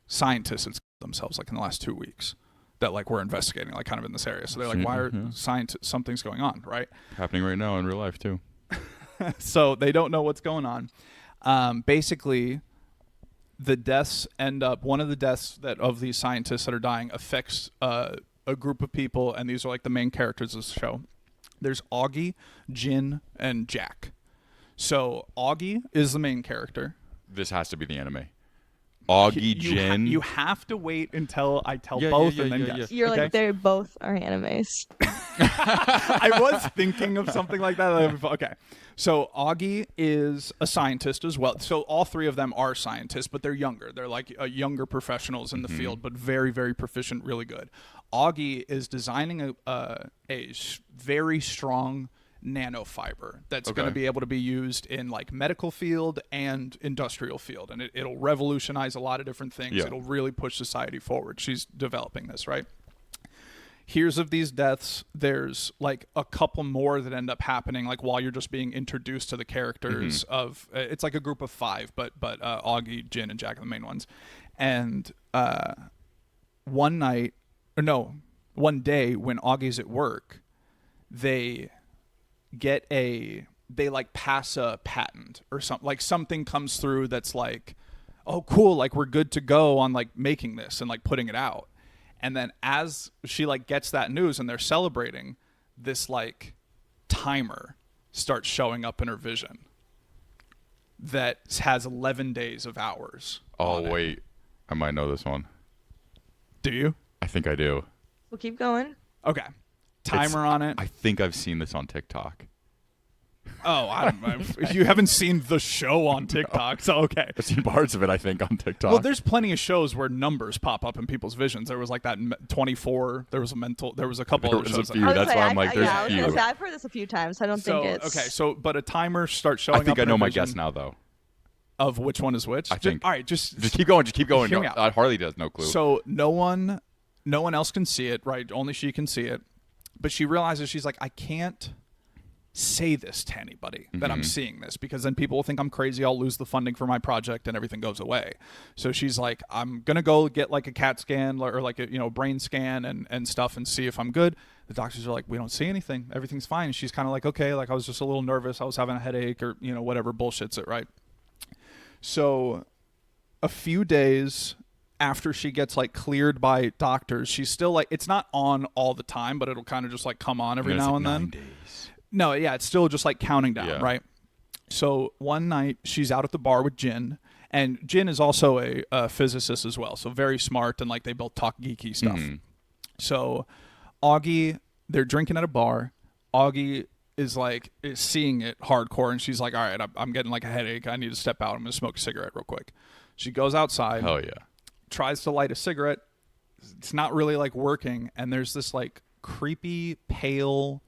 scientist that's themselves like in the last 2 weeks that like we're investigating, like kind of in this area. So they're like, why are something's going on, right? Happening right now in real life too. So they don't know what's going on. Basically, the deaths end up. One of the deaths that of these scientists that are dying affects a group of people, and these are like the main characters of the show. There's Augie, Jin, and Jack. So Augie is the main character. This has to be the anime. Augie Jin. You have to wait until I tell Yeah, both yeah, and then yeah, guess. You're okay? like, they both are animes. I was thinking of something like that. Okay. So Augie is a scientist as well. So all 3 of them are scientists, but they're younger. They're like younger professionals in the field, but very, very proficient, really good. Augie is designing a very strong nanofiber that's going to be able to be used in like medical field and industrial field, and it'll revolutionize a lot of different things. Yeah. It'll really push society forward. She's developing this, right? Here's of these deaths. There's like a couple more that end up happening like while you're just being introduced to the characters of it's like a group of 5, but Augie, Jin, and Jack are the main ones. And one day when Augie's at work, they like pass a patent or something, like something comes through that's like, oh cool, like we're good to go on like making this and like putting it out. And then as she like gets that news and they're celebrating, this like timer starts showing up in her vision that has 11 days of hours. Oh wait, I might know this one. Do you? I think I do. We'll keep going. Okay. Timer on it. I think I've seen this on TikTok. Oh, I don't know. You haven't seen the show on TikTok, so okay. I've seen parts of it, I think, on TikTok. Well, there's plenty of shows where numbers pop up in people's visions. There was like that 24. There was a couple There other was shows. a few. I was That's like, why I'm like, there's yeah, I a was gonna few. say, I've heard this a few times. I don't So think it's okay. So, but a timer starts showing I think up. I in know her my vision guess now, though. of which one is which. I think. All right, just Just keep going. Hear me out. Harley does no clue. So no one else can see it, right? Only she can see it. But she realizes, she's like, I can't say this to anybody that I'm seeing this, because then people will think I'm crazy. I'll lose the funding for my project and everything goes away. So she's like, I'm gonna go get like a CAT scan or like a brain scan and stuff and see if I'm good. The doctors are like, we don't see anything. Everything's fine. And she's kind of like, okay, like I was just a little nervous. I was having a headache or whatever bullshits it, right? So a few days after she gets like cleared by doctors, she's still like, it's not on all the time, but it'll kind of just like come on every now and then. 9 days. No, yeah, it's still just like counting down, Yeah. right? So one night she's out at the bar with Jin, and Jin is also a physicist as well, so very smart, and like they both talk geeky stuff. So Augie, they're drinking at a bar. Augie is seeing it hardcore, and she's like, all right, I'm getting like a headache. I need to step out. I'm gonna smoke a cigarette real quick. She goes outside. Hell yeah. Tries to light a cigarette. It's not really like working, and there's this like creepy pale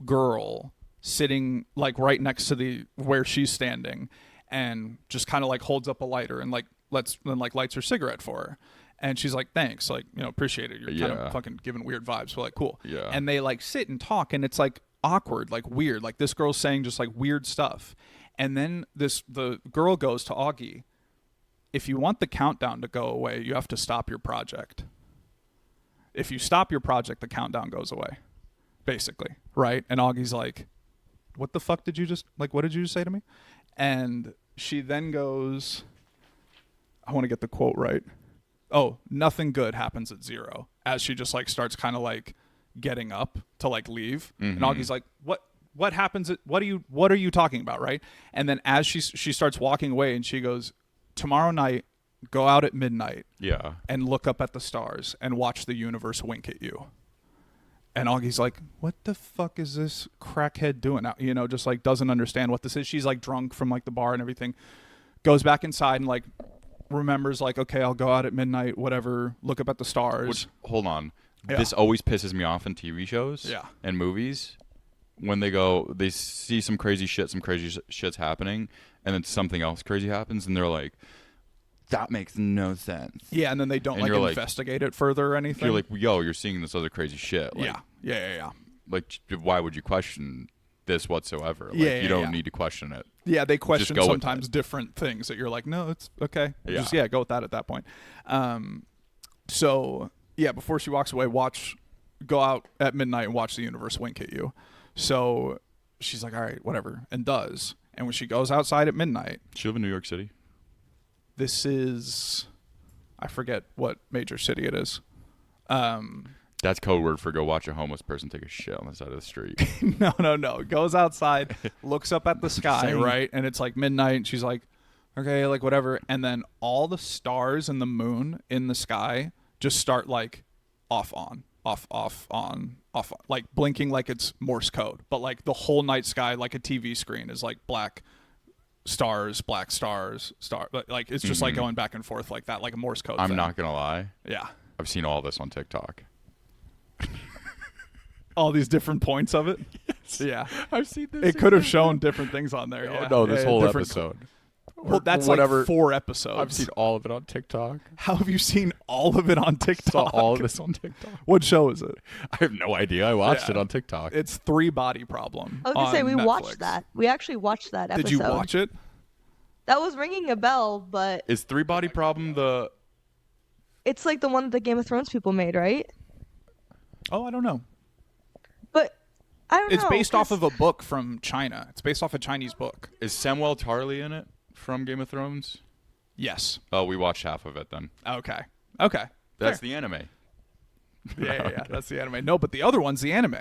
girl sitting like right next to where she's standing, and just kind of like holds up a lighter and like lights her cigarette for her. And she's like, thanks, like, appreciate it. You're kind of fucking giving weird vibes. We're like, cool. Yeah. And they like sit and talk, and it's like awkward, like weird. Like this girl's saying just like weird stuff. And then the girl goes to Augie, if you want the countdown to go away, you have to stop your project. If you stop your project, the countdown goes away, basically, right? And Augie's like, what the fuck did you just, like, what did you just say to me? And she then goes, I want to get the quote right. Oh, nothing good happens at 0, as she just like starts kind of like getting up to like leave. And Augie's like, what happens at, what are you talking about, right? And then as she starts walking away and she goes, tomorrow night, go out at midnight Yeah. and look up at the stars and watch the universe wink at you. And Augie's like, what the fuck is this crackhead doing now? You know, just like doesn't understand what this is. She's like drunk from like the bar and everything. Goes back inside and like remembers like, okay, I'll go out at midnight, whatever, look up at the stars. Which, hold on. Yeah. This always pisses me off in TV shows and movies. When they see some crazy shit's happening, and then something else crazy happens, and they're like, that makes no sense. Yeah, and then they don't And like you're investigate it further or anything. You're like, yo, you're seeing this other crazy shit. Like, yeah. Like, why would you question this whatsoever? Like, Yeah, you don't need to question it. Yeah, they question go with sometimes different things that you're like, no, it's okay. Yeah. Just go with that at that point. So yeah, before she walks away, go out at midnight and watch the universe wink at you. So she's like, all right, whatever, and does. And when she goes outside at midnight, She live in New York City? this is, I forget what major city it is. That's code word for go watch a homeless person take a shit on the side of the street. No. Goes outside, looks up at the sky, saying. right? And it's like midnight, and she's like, okay, like whatever. And then all the stars and the moon in the sky just start like off, on, like blinking like it's Morse code. But like the whole night sky, like a TV screen, is like black stars, like it's just like going back and forth like that, like a Morse code I'm thing. not going to lie. Yeah. I've seen all this on TikTok. All these different points of it. Yes. Yeah. I've seen this. It could have shown different things on there. Yeah. No, this Yeah, whole different episode. Well, that's whatever. like 4 episodes. I've seen all of it on TikTok. How have you seen all of it on Saw TikTok? all of this on TikTok. What show is it? I have no idea. I watched Yeah. it on TikTok. It's 3 Body Problem. I was gonna say we on watched Netflix. that. We actually watched that episode. Did you watch it? That was ringing a bell, but Is Three Body Problem the... it's like the one that the Game of Thrones people made, right? Oh, I don't know. But I don't know. It's based off 'cause of a book from China. It's based off a Chinese book. Is Samuel Tarly in it from Game of Thrones? Yes. Oh, we watched half of it then. Okay. That's Fair. the anime. Yeah. That's the anime. No, but the other one's the anime.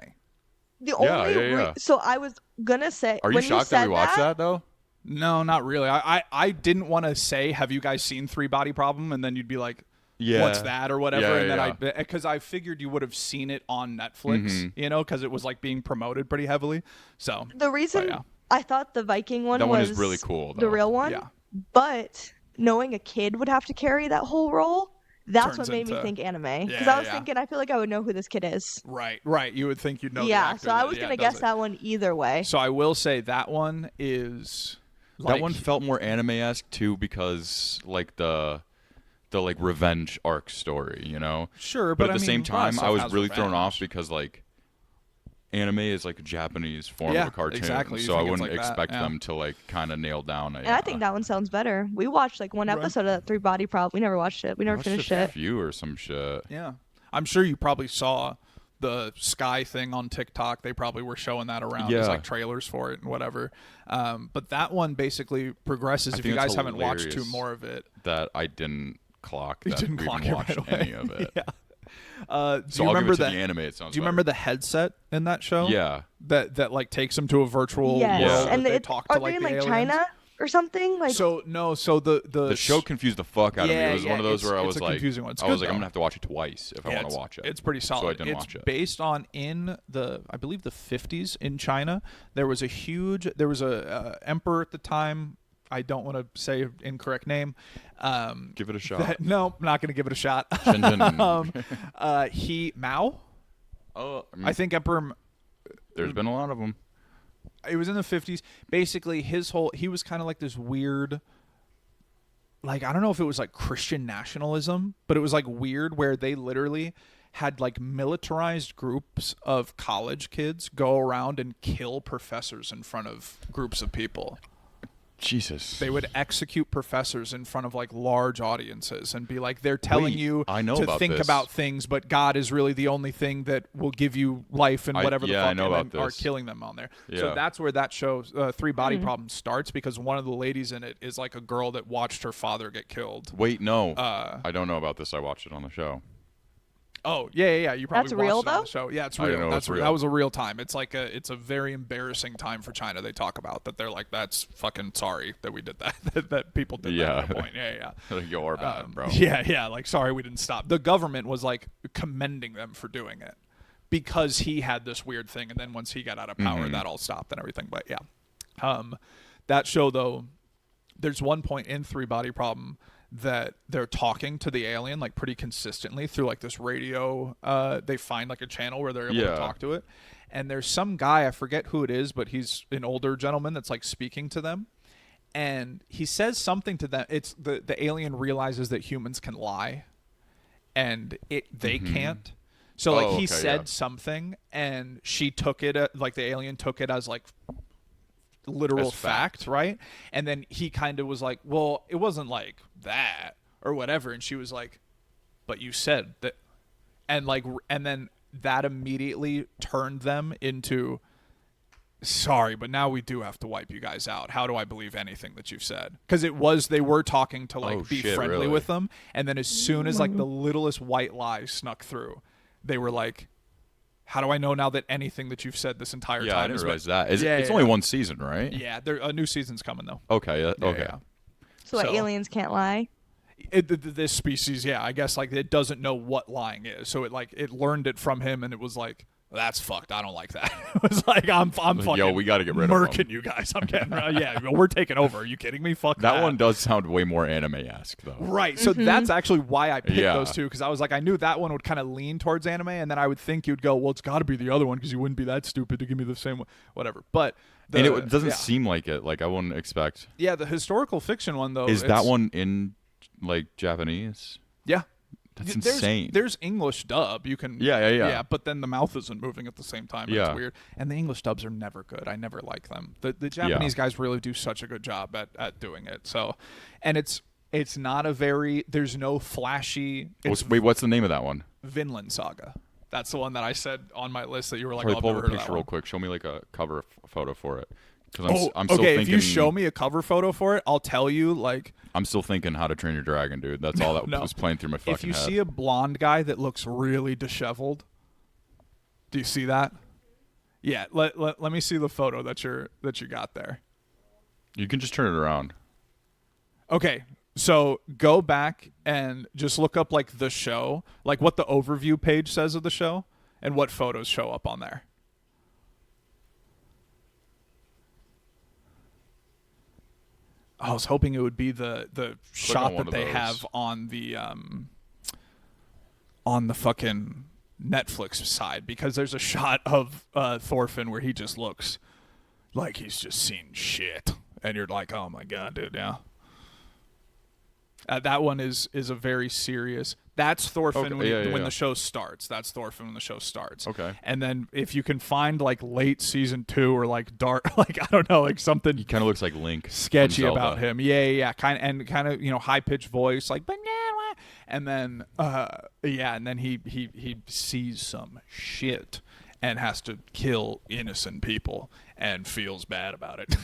the only yeah. so I was gonna say. Are you when shocked said that we watched that though? No, not really. I didn't want to say, have you guys seen 3 Body Problem? And then you'd be like, Yeah. what's that or whatever. Yeah, and then yeah. because I figured you would have seen it on Netflix, you know, because it was like being promoted pretty heavily. So The reason yeah. I thought the Viking one That was one is really cool, the though. real one. Yeah. But knowing a kid would have to carry that whole role, that's Turns what made me into- think anime. Because Yeah, I was yeah. thinking, I feel like I would know who this kid is. right. You would think you'd know. the yeah, actor so I that- was yeah, gonna does guess it. that one either way. So I will say that one is like, That one felt more anime-esque too because like the like revenge arc story, you know? Sure, But but at the I same mean, a lot of time, stuff I was has really thrown revenge. off because like anime is like a Japanese form Yeah, of a cartoon, exactly. You so I think it's wouldn't like that, expect yeah. them to like kind of nail down. And I think that one sounds better. We watched like one episode of that 3 Body Problem. We never watched it. We never finished a it. few or some shit. Yeah, I'm sure you probably saw the Sky thing on TikTok. They probably were showing that around as Yeah. like trailers for it and whatever. But that one basically progresses. I If you think guys it's haven't watched hilarious. more of it, That I didn't clock you that didn't we clock even it watched right away. any of it. Yeah. Do So you I'll give remember it to that? the anime. It sounds. Do you remember the headset in that show? Yeah. That like takes them to a virtual Yes, world. and that they it, talk are to like they in the like aliens? China or something? Like So The show confused the fuck out of me. Yeah, It was yeah, one of those it's- where I it's was a like, confusing one. It's I was good, like, I'm though. gonna have to watch it twice if I want to watch it. It's pretty solid. So I didn't It's watch it. based on in the, I believe, the 50s in China. There was a emperor at the time. I don't want to say an incorrect name. Give it a shot. No, I'm not going to give it a shot. Shenzhen. He Mao. Oh, I think Emperor. there's been a lot of them. It was in the 50s. Basically, he was kind of like this weird. Like, I don't know if it was like Christian nationalism, but it was like weird where they literally had like militarized groups of college kids go around and kill professors in front of groups of people. Jesus. They would execute professors in front of like large audiences and be like, they're telling Wait, you I know to about think this. about things, but God is really the only thing that will give you life and whatever the I fuck, know and about then are this. killing them on there. Yeah. So that's where that show, Three Body Problem, starts, because one of the ladies in it is like a girl that watched her father get killed. Wait, no. I don't know about this. I watched it on the show. Oh yeah. You probably That's watched real, it on though? the show. Yeah, it's I didn't real. know it was real. That was a real time. It's like it's a very embarrassing time for China. They talk about that. They're like, that's fucking sorry that we did that. that people did that at that point. Yeah. Like, you're bad, bro. Yeah. Like, sorry, we didn't stop. The government was like commending them for doing it because he had this weird thing, and then once he got out of power, that all stopped and everything. But yeah, that show though, there's one point in Three Body Problem that they're talking to the alien like pretty consistently through like this radio. They find like a channel where they're able to talk to it, and there's some guy, I forget who it is, but he's an older gentleman that's like speaking to them, and he says something to them. It's the alien realizes that humans can lie, and they can't. So like he said something, and she took it like the alien took it as like literal As fact. right? And then he kind of was like, well, it wasn't like that or whatever, and she was like, but you said that, and then that immediately turned them into, sorry, but now we do have to wipe you guys out. How do I believe anything that you've said? Because they were talking to like be friendly really? with them, and then as soon as like the littlest white lie snuck through, they were like, how do I know now that anything that you've said this entire time? Yeah, I didn't realize that. It's Yeah. only one season, right? Yeah, a new season's coming though. Okay. Okay. Yeah. So, aliens can't lie. This species, I guess like it doesn't know what lying is, so it learned it from him, and it was like, that's fucked. I don't like that. It was like, I'm fucking. Yo, we got to get rid of murking you guys. I'm getting. We're taking over. Are you kidding me? Fuck that one does sound way more anime-esque, though. Right. So that's actually why I picked Yeah. those two, because I was like, I knew that one would kind of lean towards anime, and then I would think you'd go, well, it's got to be the other one because you wouldn't be that stupid to give me the same one, whatever. But And it doesn't seem like it. Like, I wouldn't expect. Yeah, the historical fiction one though. Is that one in like Japanese? Yeah. That's insane. There's English dub. You can. Yeah. Yeah, but then the mouth isn't moving at the same time. Yeah. It's weird. And the English dubs are never good. I never like them. The Japanese guys really do such a good job at doing it. So, and it's not a very. There's no flashy. Wait, what's the name of that one? Vinland Saga. That's the one that I said on my list that you were like, Probably oh, I've pull never up a heard of that picture one. real quick. Show me like a cover photo for it. Because I'm still okay. thinking. If you show me a cover photo for it, I'll tell you. Like, I'm still thinking How to Train Your Dragon, dude. That's all that no. was playing through my fucking if you head. see a blonde guy that looks really disheveled, do you see that? Yeah. Let me see the photo that you got there. You can just turn it around. Okay. So go back and just look up like the show, like what the overview page says of the show, and what photos show up on there. I was hoping it would be the shot one that of they those. have on the fucking Netflix side, because there's a shot of Thorfinn where he just looks like he's just seen shit, and you're like, oh my god, dude, yeah. That one is a very serious. That's Thorfinn Okay, when the show starts. That's Thorfinn when the show starts. Okay. And then if you can find like late season 2 or like dark, like I don't know, like something He kind of looks like Link. sketchy from about Zelda. him. Yeah. Kind of high pitched voice like banana. And then and then he sees some shit and has to kill innocent people and feels bad about it.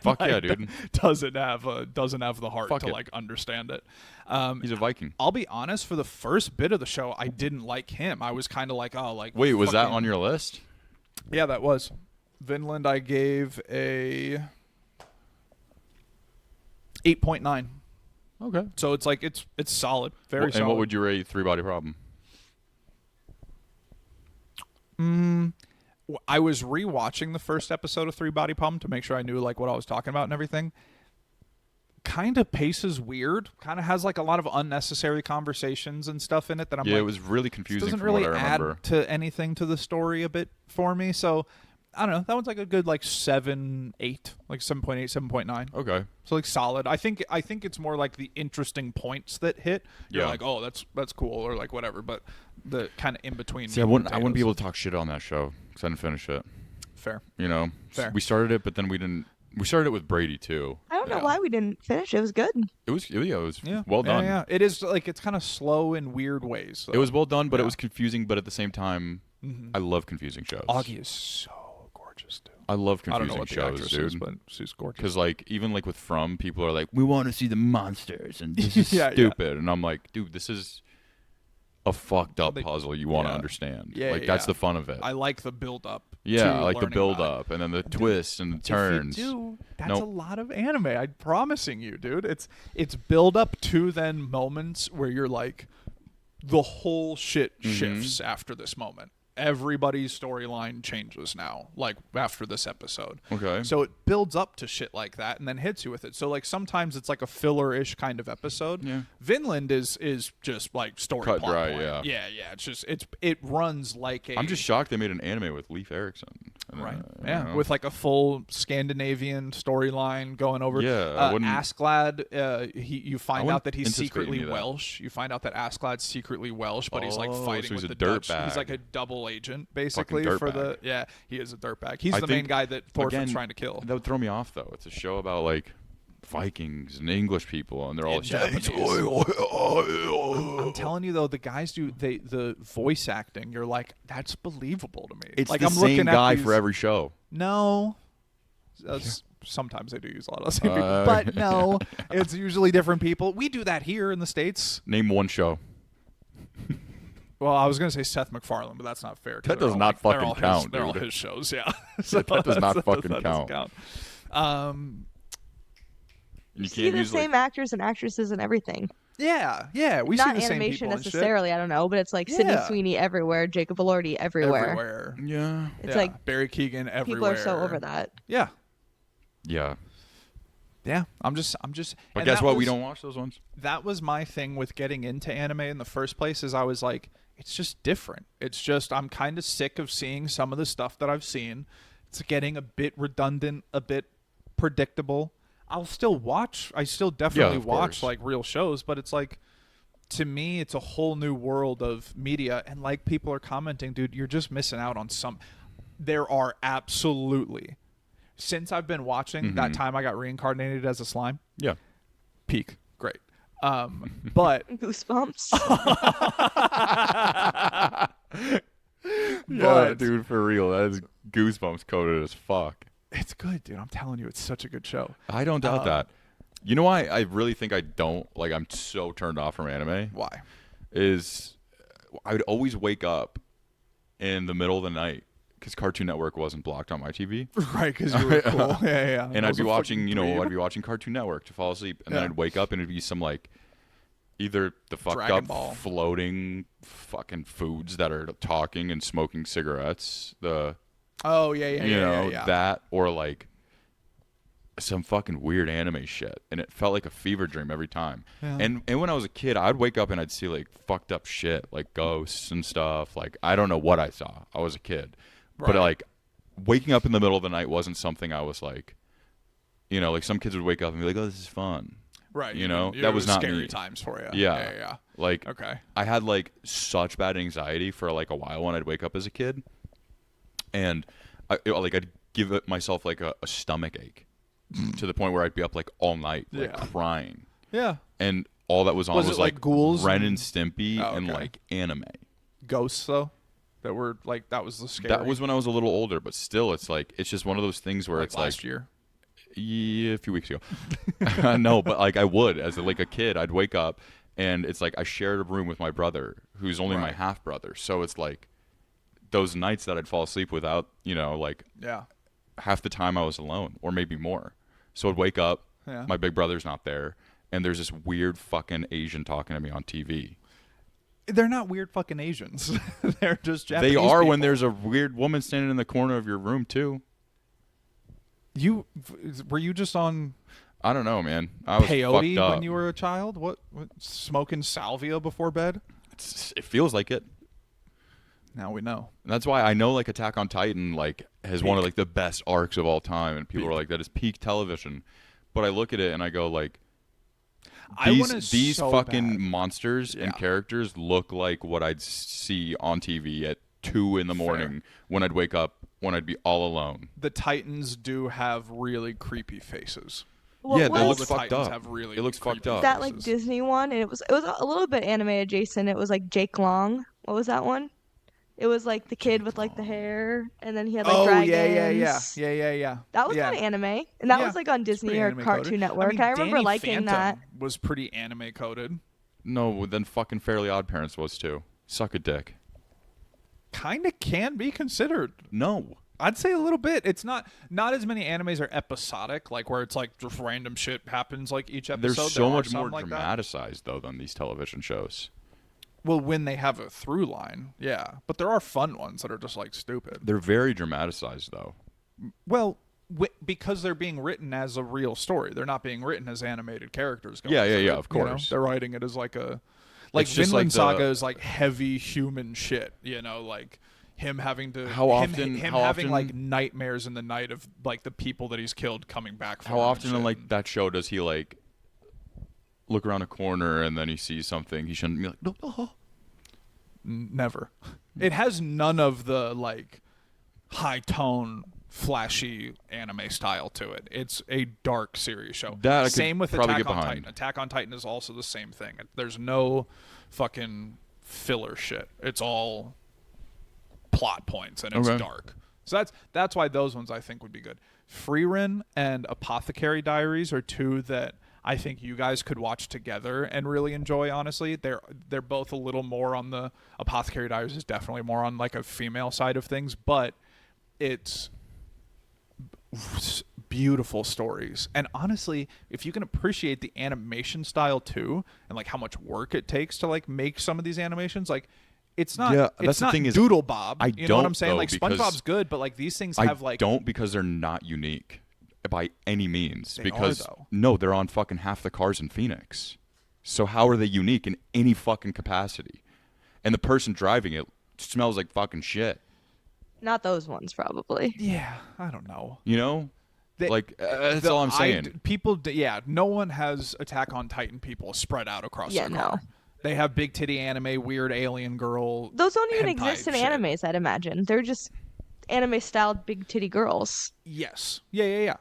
Fuck yeah, dude. Doesn't have the heart Fuck to it. like understand it. He's a Viking. I'll be honest, for the first bit of the show, I didn't like him. I was kind of like, oh, like Wait, was that fucking- on your list? Yeah, that was. Vinland I gave a 8.9. Okay. So it's like it's solid, very solid. And what would you rate Three Body Problem? I was rewatching the first episode of Three Body Problem to make sure I knew like what I was talking about and everything. Kind of paces weird. Kind of has like a lot of unnecessary conversations and stuff in it that I'm Yeah, like, it was really this confusing doesn't from really what I add remember. to anything to the story a bit for me. So I don't know. That one's like a good like 7, 8, like 7.8, 7.9. Okay. So like solid. I think it's more like the interesting points that hit. You're Yeah. like, oh, that's cool, or like whatever. But the kind of in between. See, I wouldn't be able to talk shit on that show because I didn't finish it. Fair. You know, Fair. we started it, but then we didn't We started it with Brady too. I don't know Yeah. why we didn't finish. It was good. It was Yeah. well done. Yeah. It is like it's kind of slow in weird ways. It was well done, but it Yeah. was confusing. But at the same time, Mm-hmm. I love confusing shows. Augie is so gorgeous, dude. I love I don't know confusing what the shows, actress dude. is, but she's gorgeous. Because like even like with From, people are like, we want to see the monsters, and this is Yeah, yeah. stupid, and I'm like, dude, this is a fucked up They- puzzle you want to yeah. understand. Yeah, like yeah, that's yeah. the fun of it. I like the build up. Yeah, to I like the learning build about it. up and then the twists and the turns. If you do, that's Nope. a lot of anime. I'm promising you, dude. It's build up to then moments where you're like, the whole shit Mm-hmm. shifts after this moment. Everybody's storyline changes now, like after this episode. Okay. So it builds up to shit like that and then hits you with it. So like sometimes it's like a filler-ish kind of episode. Yeah. Vinland is just like story Cut plot dry, point. yeah. Yeah. It's just it runs like a I'm just shocked they made an anime with Leif Erikson. Right. You Yeah. know? With like a full Scandinavian storyline going over. Yeah, I wouldn't- Asklad, you find wouldn't out that he's anticipate secretly any of that. Welsh. You find out that Asklad's secretly Welsh, but he's like Oh, fighting so he's with a the Dutch. dirtbag. He's like a double agent, basically. Fucking For the dirtbag. he is a dirtbag. He's I the main think, guy that Thorfinn's again, trying to kill. That would throw me off though. It's a show about like Vikings and English people, and they're all In Japanese. I'm telling you though, the guys the voice acting. You're like, that's believable to me. It's like the I'm same looking guy at these, for every show. No. Sometimes they do use a lot of the same people, Uh, but no, it's usually different people. We do that here in the States. Name one show. Well, I was going to say Seth MacFarlane, but that's not fair. 'cause That they're does all not they're fucking all his- count, They're all dude. his shows, yeah. So That does not fucking that doesn't count. You You see can't the use same like, actors and actresses and everything. Yeah, we Not see the same animation people and shit. necessarily, I don't know, but it's like Sydney Yeah. Sweeney everywhere, Jacob Elordi everywhere. Everywhere. yeah, It's Yeah, like Barry Keoghan everywhere. people are so over that. Yeah, yeah. yeah. I'm just. But and guess that what? We was- don't watch those ones. That was my thing with getting into anime in the first place. Is I was like, it's just different. It's just I'm kind of sick of seeing some of the stuff that I've seen. It's getting a bit redundant, a bit predictable. I'll still watch. I still definitely of watch course. like real shows, but it's like, to me, it's a whole new world of media. And like people are commenting, dude, you're just missing out on some. There are absolutely, since I've been watching that time I got reincarnated as a slime, Yeah. peak, great. But Goosebumps. Yeah, dude, for real. That is goosebumps coded as fuck. it's good, dude. I'm telling you, it's such a good show. I don't doubt that. You know why I really think I don't like I'm so turned off from anime Why? is I would always wake up in the middle of the night because Cartoon Network wasn't blocked on my TV. Right, because you were cool. Yeah. And I I'd was be a watching, fucking dweeb. I'd be watching Cartoon Network to fall asleep, and then Yeah. I'd wake up and it'd be some like either the fucked Dragon up Ball. floating fucking foods that are talking and smoking cigarettes, the Oh yeah, you know yeah. that, or like some fucking weird anime shit, and it felt like a fever dream every time. Yeah. And when I was a kid, I'd wake up and I'd see like fucked up shit, like ghosts and stuff. Like I don't know what I saw. I was a kid, but Right. like waking up in the middle of the night wasn't something I was like, you know, like some kids would wake up and be like, "Oh, this is fun." Right, You know, it that was not scary me. times for you. Yeah. yeah. Like Okay. I had like such bad anxiety for like a while when I'd wake up as a kid, and I'd give it myself like a stomach ache to the point where I'd be up like all night, like Yeah. crying, Yeah. and all that was on Was was, it, like, ghouls Ren and- and Stimpy, Oh, and okay. like anime. Ghosts though, that were like that was the scary. That was when I was a little older, but still, it's like it's just one of those things where like it's last like year. yeah, a few weeks ago. No, but like I would as like a kid, I'd wake up and it's like I shared a room with my brother, who's only my Right. half brother. So it's like those nights that I'd fall asleep without, you know, like Yeah. half the time I was alone, or maybe more. So I'd wake up, Yeah. my big brother's not there, and there's this weird fucking Asian talking to me on TV. They're not weird fucking Asians. They're just Japanese. They are when people. there's a weird woman standing in the corner of your room too. Were you just on I don't know, man. I was peyote fucked up. when you were a child? What smoking salvia before bed? It feels like it. Now we know. And that's why I know like Attack on Titan like has one of like the best arcs of all time, and people are like that is peak television. But I look at it and I go like I these wanna these so fucking bad. monsters Yeah. and characters look like what I'd see on TV at 2 in the morning when I'd wake up when I'd be all alone. The Titans do have really creepy faces. What Yeah, was they All look the fucked Titans up. have really It looks creepy fucked up. that like faces. Disney one? And it was a little bit anime adjacent. It was like Jake Long. What was that one? It was like the kid with like the hair, and then he had like Oh dragons. yeah. That was kind of anime, and that was like on it's pretty Disney or anime coded. Cartoon I Network. mean, I remember Danny liking Phantom that. was pretty anime coded. No, then fucking Fairly Odd Parents was too. Suck a dick. Kind of can be considered. No. I'd say a little bit. It's not as many animes are episodic, like where it's like just random shit happens like each episode. There's so There are much some more like that. dramatized though than these television shows. Well, when they have a through line, yeah. But there are fun ones that are just like stupid. They're very dramatized though. Well, because they're being written as a real story. They're not being written as animated characters. Going Yeah, through yeah, it, of you know? course. They're writing it as like a like It's just Vinland like the- Saga is like heavy human shit. You know, like him having to How often- him how having often- like nightmares in the night of like the people that he's killed coming back. For How him and often in shit. like that show does he like look around a corner and then he sees something he shouldn't be like, no. Never. It has none of the like high tone, flashy anime style to it. It's a dark series show. That I could Same with probably Attack get on behind. Titan. Attack on Titan is also the same thing. There's no fucking filler shit. It's all plot points and it's Okay. dark. So that's why those ones I think would be good. Freerin and Apothecary Diaries are two that I think you guys could watch together and really enjoy. Honestly, they're both a little more on the Apothecary Diaries is definitely more on like a female side of things, but it's beautiful stories. And honestly, if you can appreciate the animation style too, and like how much work it takes to like make some of these animations, like it's not. Yeah, it's that's the not thing is, Doodle Bob. I you know what don't, I'm saying? though, Like because SpongeBob's good, but like these things I have like don't because they're not unique by any means. They because are, though. no, they're on fucking half the cars in Phoenix. So how are they unique in any fucking capacity? And the person driving it smells like fucking shit. Not those ones, probably. yeah. I don't know. You know? They- That's all I'm saying. No one has Attack on Titan people spread out across Yeah, their car. They have big titty anime, weird alien girl. Those don't even hentai exist in shit. animes, I'd imagine. They're just anime styled big titty girls. Yes. Yeah.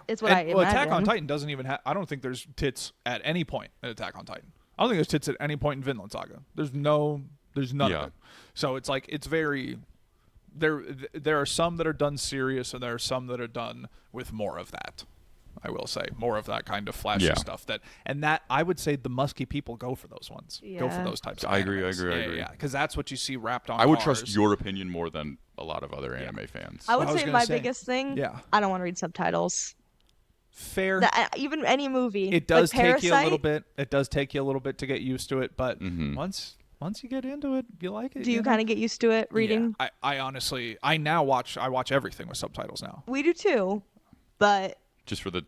It's what and, I well, Attack on imagine. Titan doesn't even have. I don't think there's tits at any point in Attack on Titan. I don't think there's tits at any point in Vinland Saga. There's none Yeah. of it. So it's like it's very. There are some that are done serious, and there are some that are done with more of that. I will say more of that kind of flashy Yeah. stuff. That I would say the musky people go for those ones. Go for Yeah. those types. Of I agree, animes. I agree. Yeah, because that's what you see wrapped on. I would cars. trust your opinion more than a lot of other anime fans. I would I was say gonna my say, biggest thing. yeah. I don't want to read subtitles. Fair. Even any movie. It does like take you a little Parasite, bit. It does take you a little bit to get used to it, but Mhm. once you get into it, you like it. Do you know? kind of get used to it reading? Yeah. I honestly, I now watch everything with subtitles now. We do too, but Just for the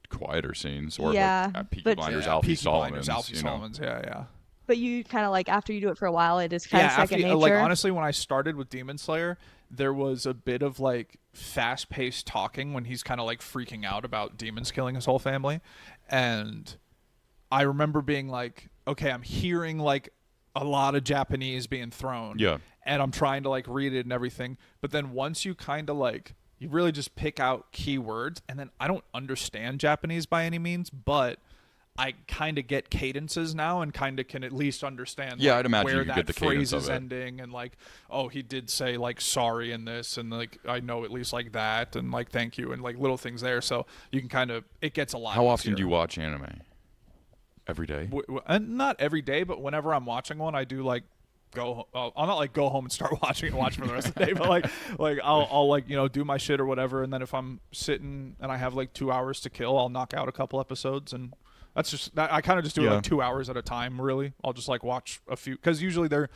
quieter scenes or Yeah, like at Peaky but- Blinders, Yeah, Alfie Peaky Solomons. Blinders, Alfie you know? Solomons. Yeah. but you kind of like after you do it for a while, it is kind of After second you- nature. like honestly, when I started with Demon Slayer, there was a bit of like fast-paced talking when he's kind of like freaking out about demons killing his whole family, and I remember being like, okay, I'm hearing like a lot of Japanese being thrown, Yeah. and I'm trying to like read it and everything, but then once you kind of like you really just pick out keywords, and then I don't understand Japanese by any means, but I kind of get cadences now and kind of can at least understand Yeah, like, I'd imagine where you could that get the cadence phrase of is it. ending, and like, oh, he did say like sorry in this, and like I know at least like that, and like thank you, and like little things there, so you can kind of it gets a lot. How often easier. do you watch anime? Every day? And not every day, but whenever I'm watching one, I do like go. I'll not like go home and start watching and watch for the rest of the day, but like I'll like do my shit or whatever, and then if I'm sitting and I have like 2 hours to kill, I'll knock out a couple episodes, and that's just that. I kind of just do it Yeah. like 2 hours at a time. Really, I'll just like watch a few because usually they're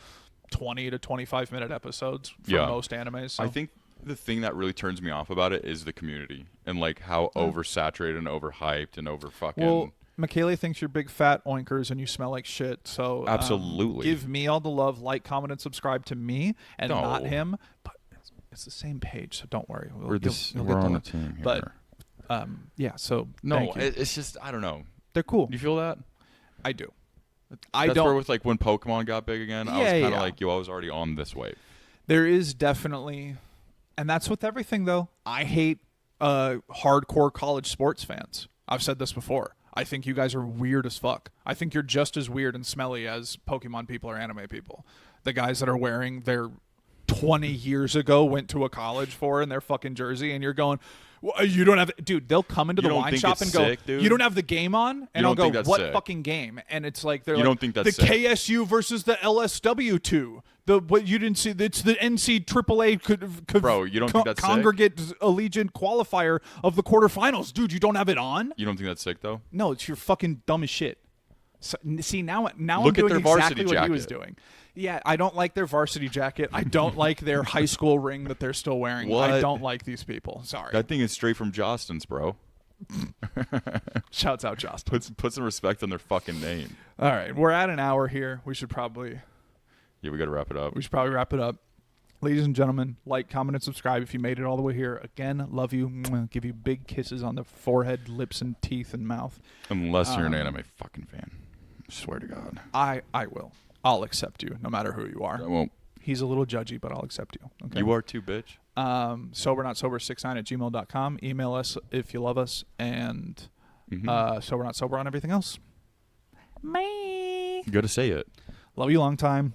20 to 25-minute episodes for Yeah. most animes. So. I think the thing that really turns me off about it is the community and like how oversaturated and overhyped and over fucking. Well, Michaela thinks you're big fat oinkers and you smell like shit. So Absolutely. give me all the love, like, comment, and subscribe to me and No. not him. But it's the same page, so don't worry. we're You'll we're get the on a love. team here. But yeah. So no, thank you. it's just I don't know. They're cool. You feel that? I do. I That's don't. where with like when Pokemon got big again, I was Yeah, kind of yeah. like, yo, I was already on this wave. There is definitely And that's with everything, though. I hate hardcore college sports fans. I've said this before. I think you guys are weird as fuck. I think you're just as weird and smelly as Pokemon people or anime people. The guys that are wearing their 20 years ago went to a college for in their fucking jersey, and you're going, well, you don't have, dude, they'll come into the wine shop and go, sick, dude? You don't have the game on? And I'll go, what sick? fucking game? And it's like, they're You like, don't think that's the sick? KSU versus the LSW2. What you didn't see, it's the NCAA Bro, you don't think that's Congregate Allegiant qualifier of the quarterfinals. Dude, you don't have it on? You don't think that's sick though? No, it's you're fucking dumb as shit. So, see, now Look I'm at doing their varsity exactly what he was jacket. doing. Yeah, I don't like their varsity jacket. I don't like their high school ring that they're still wearing. What? I don't like these people. Sorry. That thing is straight from Jostens, bro. Shouts out, Justin. Put some respect on their fucking name. All right, we're at an hour here. We should probably Yeah, we got to wrap it up. wrap it up. Ladies and gentlemen, like, comment, and subscribe if you made it all the way here. Again, love you. Mwah. Give you big kisses on the forehead, lips, and teeth and mouth. Unless you're an anime fucking fan. I swear to God. I will. I'll accept you, no matter who you are. I won't. He's a little judgy, but I'll accept you. Okay. You are too, bitch. SoberNotSober69@gmail.com. Email us if you love us, and SoberNotSober on everything else. You got to say it. Love you long time.